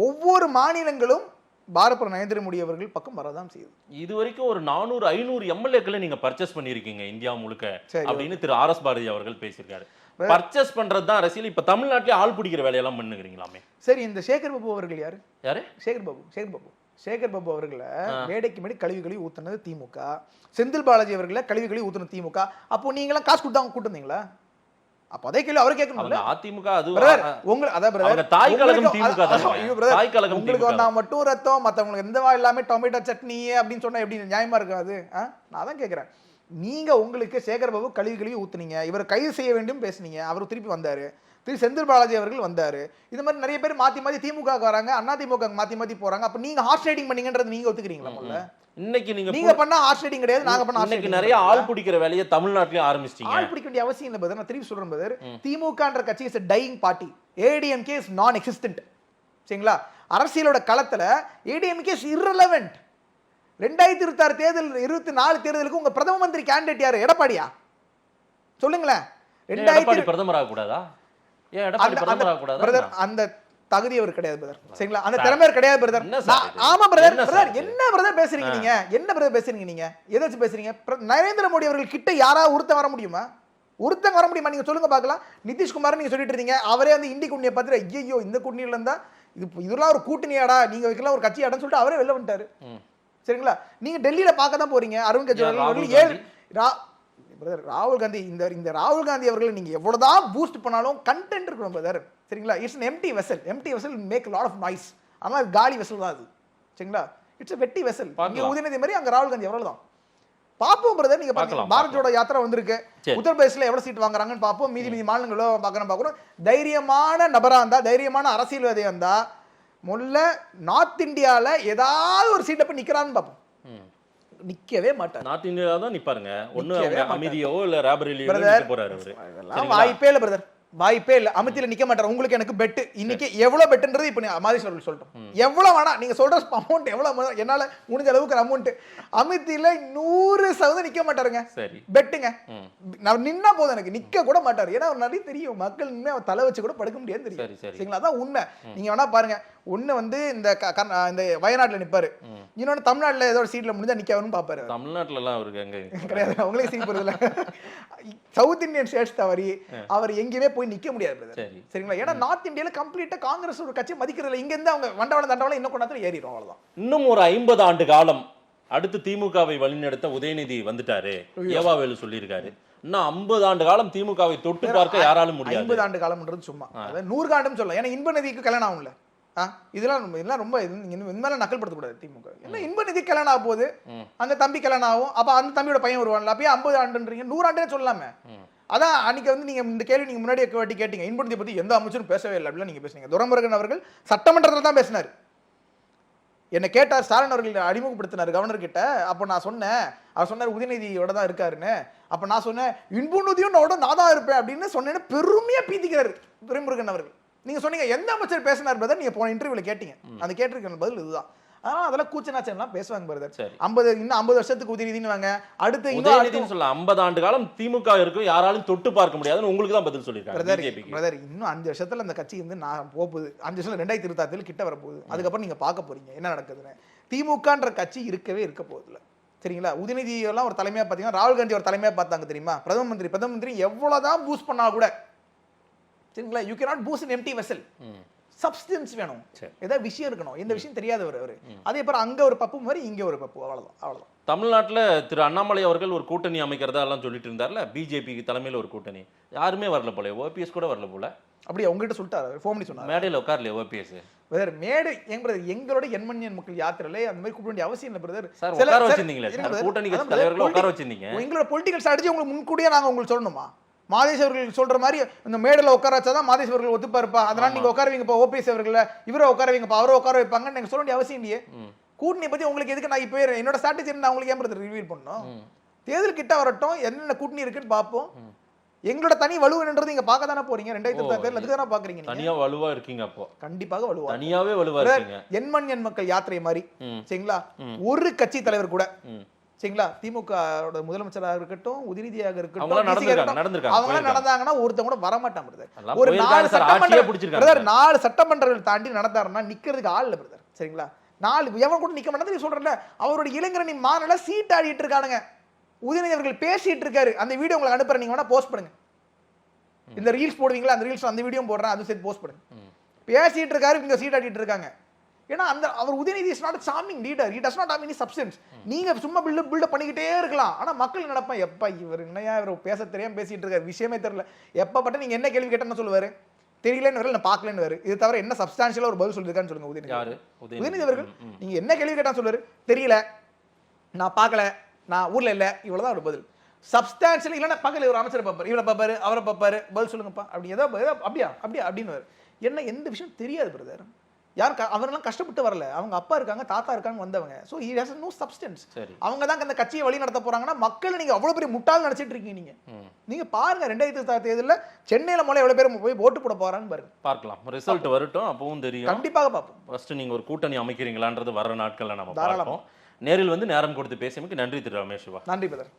ஒவ்வொரு மாநிலங்களும் பாரத நரேந்திர மோடி அவர்கள் பக்கம் வரதான் செய்யுது.
இது வரைக்கும் ஒரு 400-500 எம்எல்ஏக்களை நீங்க பர்ச்சேஸ் பண்ணிருக்கீங்க இந்தியா முழுக்க அப்படின்னு திரு ஆர் எஸ் பாரதி அவர்கள் பேசியிருக்காரு. பர்ச்சேஸ் பண்றது தான் அரசியல். இப்ப தமிழ்நாட்டிலே ஆள் பிடிக்கிற வேலையெல்லாம் பண்ணுகிறீங்களாமே.
சரி, இந்த சேகர் பாபு அவர்கள் யாரு? சேகர் பாபு அவர்களை மேடைக்கு மேடை கழிவுகளை ஊத்துனது திமுக, செந்தில் பாலாஜி அவர்களை கழிவுகளை ஊத்துனது திமுக. அப்போ நீங்க எல்லாம் காசு கொடுத்தா கூட்டு வந்தீங்களா? அப்ப அதே கேள்வி அவரே கேட்கணும்ல.
அதிமுக அது
உங்க அதான் பிரதர்
தாய் கழகம் திமுக தான். தாய் கழகம்
உங்களுக்கு வந்தா மட்டும் ரத்தம், மத்தவங்களுக்கு எந்த வா எல்லாமே டொமேட்டோ சட்னி அப்படின்னு சொன்னா எப்படி நியாயமா இருக்காது? நான் தான் கேட்கிறேன். நீங்க உங்களுக்கு சேகர் பாபு கழிவுகளையும் ஊத்துனீங்க, இவர் கைது செய்ய வேண்டும் பேசுனீங்க, அவர் திருப்பி வந்தாரு, திரு செந்தில் பாலாஜி அவர்கள் வந்தாரு. இந்த மாதிரி நிறைய பேர் மாத்தி மாத்தி திமுக வராங்க, அண்ணா திமுக மாத்தி மாத்தி போறாங்க. அப்ப நீங்க ஹார்ஸ் ரைடிங் பண்ணீங்கன்றது நீங்க ஒத்துக்கிறீங்களா? முதல்ல
இன்னைக்கு
நீங்க பண்ணா ஹார்ஸ் ரைடிங் கிடையாது, நாங்க பண்ணா
இன்னைக்கு நிறைய ஆள் பிடிக்கிற வேலையை தமிழ்நாட்டிலேயே ஆரம்பிச்சிட்டீங்க.
ஆள் பிடிக்க வேண்டிய அவசியம் இல்லை பிரதர். நான் திருப்பி சொல்றேன் பிரதர், திமுகன்ற கட்சி is a dying party. ADMK is non existent. சரிங்களா? அரசியலோட களத்துல ADMK is irrelevant. 2026 தேர்தல் 24 தேர்தலுக்கு உங்க பிரதம மந்திரி கேண்டிடேட் யாரு? எடப்பாடியா? சொல்லுங்களேன்.
எடப்பாடி பிரதமர் ஆக கூடாதா? ஏன் எடப்பாடி பிரதமர் ஆக கூடாதா?
பிரதர் அந்த தகுதி அவர் கிடையாது பிரதர். சரிங்களா? அந்த திறமை கிடையாது பிரதர். ஆமா பிரதர். பிரதர் என்ன பிரதர் பேசுறீங்க நீங்க? என்ன பிரதர் பேசுறீங்க நீங்க? எதை வச்சு பேசுறீங்க? நரேந்திர மோடி அவர்கள் கிட்ட யாராவது ஒருத்தன் வர முடியுமா? ஒருத்தன் வர முடியுமா? நீங்க சொல்லுங்க பார்க்கலாம். நிதிஷ்குமார் நீங்க சொல்லிட்டு இருந்தீங்க, அவரே வந்து இண்டி கூட்டணியை பார்த்துட்டு ஐயோ இந்த கூட்டணியில இருந்தா இதெல்லாம் ஒரு கூட்டணியாடா, நீங்க வைக்கலாம் ஒரு கட்சியாடான்னு சொல்லிட்டு அவரே வெளில வந்துட்டாரு. சரிங்களா? நீங்க டெல்லியில பார்க்க தான் போறீங்க. அரவிந்த் கெஜ்ரிவால் ராகுல் காந்தி இந்த ராகுல் காந்தி அவர்களை நீங்க எவ்வளவுதான் பூஸ்ட் பண்ணாலும் கண்டென்ட் இருக்கணும் பிரதர். சரிங்களா? It's an empty vessel. Empty vessel make a lot of noise. ஆனா காலி வெசல் தான் அது. சரிங்களா? இட்ஸ் a வெட்டி வெசல். இங்க உதயநிதி மாதிரி அங்க ராகுல் காந்தி எவ்வளவுதான் பாப்போம் பிரதர். நீங்க பாக்கலாம், பாரத் ஜோடோ யாத்திரை வந்திருக்கு, உத்தரப்பிரதேசல எவ்வளவு சீட் வாங்குறாங்கன்னு பாப்போம், மீதி மாநிலங்களோ பார்க்கணும். தைரியமான நபரா இருந்தா, தைரியமான அரசியல்வாதியா இருந்தா முதல்ல நார்த் இந்தியால ஏதாவது ஒரு சீட்டை போய் நிக்கிறான்னு பார்ப்போம். நிக்கவே மாட்டார்.
நார்த் இந்தியால தான் நிப்பாருங்க. ஒண்ணு அவங்க அமிதியோ இல்ல ராபரேலியோ நிக்க போறாரு அவரு.
அதெல்லாம் வாய்ப்பே இல்ல பிரதர், வாய்ப்பே இல்ல. அமித்தில நிக்க மாட்டார். உங்களுக்கு எனக்கு பெட். இன்னைக்கு எவ்வளவு பெட்ன்றது இப்ப மாதேஷ் அவர்கள் சொல்றோம். எவ்வளவு வேணா நீங்க சொல்ற அமௌண்ட் எவ்வளவு என்னால முடிஞ்ச அளவுக்கு அமௌண்ட் அமித்தில 100% நிக்க மாட்டாருங்க. சரி பெட்டுங்க. நான் நின்னா போதும், எனக்கு நிக்க கூட மாட்டாரு. ஏன்னா அவர் நிறைய தெரியும், மக்கள் இனிமே அவர் தலை வச்சு கூட படுக்க முடியாது தெரியும். சரிங்களா? அதான் உண்மை. நீங்க வேணா பாருங்க, ஒண்ணு வந்து இந்த வயநாட்டுல நிப்பாரு, இன்னொன்னு தமிழ்நாட்டுல ஏதோ ஒரு சீட்ல முடிஞ்சா நிக்கவரும் பாப்பாரு.
தமிழ்நாட்டுல எல்லாம் அவருக்கு எங்க
கிடையாது, அவங்களே சீட் போறதுல. சவுத் இந்தியன் ஸ்டேட்ஸ் தவறி அவர் எங்கேயுமே போய் நிக்க முடியாது. சரிங்களா? ஏன்னா நார்த் இந்தியால கம்ப்ளீட்டா காங்கிரஸ் ஒரு கட்சி மதிக்கிறதுல. இங்க இருந்து அவங்க வண்டவாளம் தண்டவாளம் இன்னும் கொண்டாந்து ஏறிடும், அவ்வளவுதான்.
இன்னும் ஒரு 50 ஆண்டு காலம் அடுத்து திமுகவை வழிநடத்த உதயநிதி வந்துட்டாரு, ஏவாவேலு சொல்லியிருக்காரு. இன்னும் 50 ஆண்டு காலம் திமுகவை தொட்டு பார்க்க யாராலும் முடியாது.
50 ஆண்டு காலம்ன்றது சும்மா 100 காண்டம் சொல்லலாம். ஏன்னா இன்ப நிதிக்கு கல்யாணம் ஆகும்ல. இதெல்லாம் ரொம்ப இனிமேல நக்கல்படுத்தக்கூடாது திமுக. என்ன இன்ப நிதி கல்யாணம் ஆக போகுது, அந்த தம்பி கல்யாணம் ஆகும், அப்ப அந்த தம்பியோட பையன் வருவான்ல, அப்பயே 50 ஆண்டுன்றீங்க, 100 ஆண்டே சொல்லலாமே. அதான் அன்னைக்கு வந்து நீங்க இந்த கேள்வி நீங்க முன்னாடியே வாட்டி கேட்டீங்க, இன்ப நிதி பத்தி எந்த அமைச்சரும் பேசவே இல்லை அப்படின்னு நீங்க பேசுனீங்க. துரைமுருகன் அவர்கள் சட்டமன்றத்தில் தான் பேசினார். என்ன கேட்டார், ஸ்டாலின் அவர்கள் அறிமுகப்படுத்தினார் கவர்னர் கிட்ட. அப்போ நான் சொன்னேன், அவர் சொன்னார் உதயநிதியோட தான் இருக்காருன்னு. அப்ப நான் சொன்னேன் இன்ப நிதியும் நான் தான் இருப்பேன் அப்படின்னு சொன்னேன்னு பெருமையா பீத்திக்கிறாரு துரைமுருகன் அவர்கள். நீங்க சொன்னீங்க எந்த அமைச்சர் பேசினார் பிரதர், நீங்க போன இன்டர்வியூல கேட்டீங்க, அந்த கேட்டிருக்க பதில் இதுதான். அதெல்லாம் கூச்சநாச்சம் பேசுவாங்க பிரதர். 50 வருஷத்துக்கு உதயநிதின்னு வாங்க, அடுத்து
உதயநிதின்னு சொல்ல 50 ஆண்டு காலம் திமுக இருக்கும், யாராலும் தொட்டு பார்க்க முடியாதுன்னு உங்களுக்கு தான் பதில் சொல்லிருக்காங்க
பிரதர். இன்னும் 5 வருஷத்துல அந்த கட்சி வந்து நான் போகுது, 5 வருஷத்துல 2026 கிட்ட வர போகுது. அதுக்கப்புறம் நீங்க பார்க்க போறீங்க என்ன நடக்குதுன்னு. திமுகன்ற கட்சி இருக்கவே இருக்க போகுதுல. சரிங்களா? உதயநிதி எல்லாம் ஒரு தலைமையா பாத்தீங்கன்னா, ராகுல் காந்தி ஒரு தலைமையா பார்த்தாங்க தெரியுமா? பிரதம மந்திரி எவ்வளவுதான் பூஸ்ட் பண்ணா கூட, சரிங்களா, you cannot boost in empty vessel. Substance வேணும், ஏதாவது விஷயம் இருக்கணும். எந்த விஷயம் தெரியாதவர் அவரு. அதே போல அங்க ஒரு பப்பு மாதிரி இங்க ஒரு பப்பு, அவ்வளவுதான்.
தமிழ்நாட்டுல திரு அண்ணாமலை அவர்கள் ஒரு கூட்டணி அமைக்கிறதா எல்லாம் சொல்லிட்டு இருந்தார்ல, பிஜேபி தலைமையில ஒரு கூட்டணி, யாருமே வரல போல, ஓபிஎஸ் கூட வரல போல.
அப்படியே உங்ககிட்ட சொல்லிட்டாரு, ஃபோன் பண்ணி சொன்னாரு, மேடையில
உட்கார்ல ஓபிஎஸ்.
பிரதர் மேடை எங்களோட எண்மணியன் மக்கள் யாத்திரையில அந்த மாதிரி கூப்பிட வேண்டிய அவசியம் இல்லை பிரதர்.
சார் உட்கார வச்சிருந்தீங்களே, கூட்டணி தலைவர்களை உட்கார வச்சிருந்தீங்க.
எங்களோட பொலிட்டிக்கல் ஸ்ட்ராட்டஜி உங்களுக்கு முன்கூடியே நாங்க உங்களுக்கு சொல்லணுமா? மாதேஷ் அவர்கள் சொல்ற மாதிரி இந்த மேடையில் உட்கார வச்சாதான் மாதேஷ் அவர்கள் ஒத்துப்பாருப்பா, அதனால நீங்க உட்காருவீங்கப்பா, ஓபிஎஸ் அவர்கள் இவரை உட்கார வைங்கப்பா, அவரை உட்கார வைப்பாங்கன்னு நீங்க சொல்ல வேண்டிய அவசியம் இல்லையே. கூட்டணி பத்தி உங்களுக்கு எதுக்கு நான் இப்போ என்னோட ஸ்ட்ராட்டஜி நான் உங்களுக்கு ஏன் பிரதர் ரிவீல் பண்ணணும்? தேர்தல் கிட்ட வரட்டும், என்னென்ன கூட்டணி இருக்குன்னு பார்ப்போம். எங்களோட தனி வலுவன்றது நீங்க பார்க்க தானே போறீங்க. 2026 அதுக்கு தானே பாக்குறீங்க.
தனியா வலுவா இருக்கீங்க, அப்போ
கண்டிப்பாக வலுவா,
தனியாவே வலுவா இருக்கீங்க.
எண்மண் மக்கள் யாத்திரை மாதிரி, சரிங்களா, ஒரு கட்சி தலைவர் கூட, சரிங்களா, திமுக முதலமைச்சராக இருக்கட்டும், உதயநிதியாக இருக்கட்டும், அவங்க நடந்தாங்கன்னா ஒருத்தவங்க கூட வரமாட்டான் பிரதர். ஒரு 4 சட்டமன்றங்கள் தாண்டி நடந்தாருன்னா நிக்கிறதுக்கு ஆள் இல்ல பிரதர். சரிங்களா? 4 எவன் கூட நிக்க மாட்டாங்க. நீ சொல்றல அவருடைய இளைஞரணி மாநாட சீட் ஆடிட்டு இருக்கானுங்க. உதயநிதி அவர்கள் பேசிட்டு இருக்காரு, அந்த வீடியோ உங்களுக்கு அனுப்புறேன், நீங்க வேணா போஸ்ட் பண்ணுங்க. இந்த ரீல்ஸ் போடுவீங்களா, அந்த ரீல்ஸ் அந்த வீடியோ போடுறேன், அது சேர்த்து போஸ்ட் பண்ணுங்க. பேசிட்டு இருக்காரு, இங்க சீட் ஆடிட்டு இருக்காங்க. ஏன்னா அந்த அவர் Udhayanidhi is not charming leader, he does not have any substance. நீங்க சும்மா பில்ட் பண்ணிக்கிட்டே இருக்கலாம், ஆனா மக்கள் நடப்பா எப்ப இவர் என்னையா இவர் பேச தெரியாம பேசிட்டு இருக்காரு, விஷயமே தெரியல, எப்ப பட்ட நீங்க என்ன கேள்வி கேட்டேன்னு சொல்லுவாரு, தெரியலன்னு வரல, நான் பார்க்கலன்னு வரு. இது தவிர என்ன சப்ஸ்டான்ஷியலா ஒரு பதில் சொல்லிருக்கான்னு சொல்லுங்க உதயநிதி அவர்கள். நீங்க என்ன கேள்வி கேட்டான்னு சொல்லுவாரு, தெரியல, நான் பார்க்கல, நான் ஊர்ல இல்ல, இவ்வளவுதான் ஒரு பதில். சப்ஸ்டான்ஷியல் இல்லைன்னா பக்கத்தில் ஒரு அமைச்சரை பார்ப்பாரு, இவரை பார்ப்பாரு, அவரை பார்ப்பாரு, பதில் சொல்லுங்கப்பா அப்படி ஏதோ அப்படியா அப்படின்னு என்ன எந்த விஷயம் தெரியாது பிரதர். யாரும் அவரெல்லாம் கஷ்டப்பட்டு வரல, அவங்க அப்பா இருக்காங்க, தாத்தா இருக்காங்க வந்தவங்க. So he has no substance. அவங்க தான் அந்த கட்சியை வழி நடத்த போறாங்கன்னா மக்களை நீங்க அவ்வளவு பெரிய முட்டாள் நினைச்சிட்டு இருக்கீங்க. நீங்க பாருங்க 2026 தேர்தலில் சென்னையில மூலம் எவ்வளவு பேர் போய் ஓட்டு போட போறான்னு பாருங்க.
பார்க்கலாம், ரிசல்ட் வரட்டும், அப்பவும் தெரியும்.
கண்டிப்பாக பார்ப்போம்.
ஃபர்ஸ்ட் நீங்க ஒரு கூட்டணி அமைக்கிறீங்களான்றது வர நாட்கள்ல நம்ம பார்ப்போம். நேரில் வந்து நேரம் கொடுத்து பேசியமைக்கு நன்றி திரு ரமேஷ் சிவா.
நன்றி பிரதர்.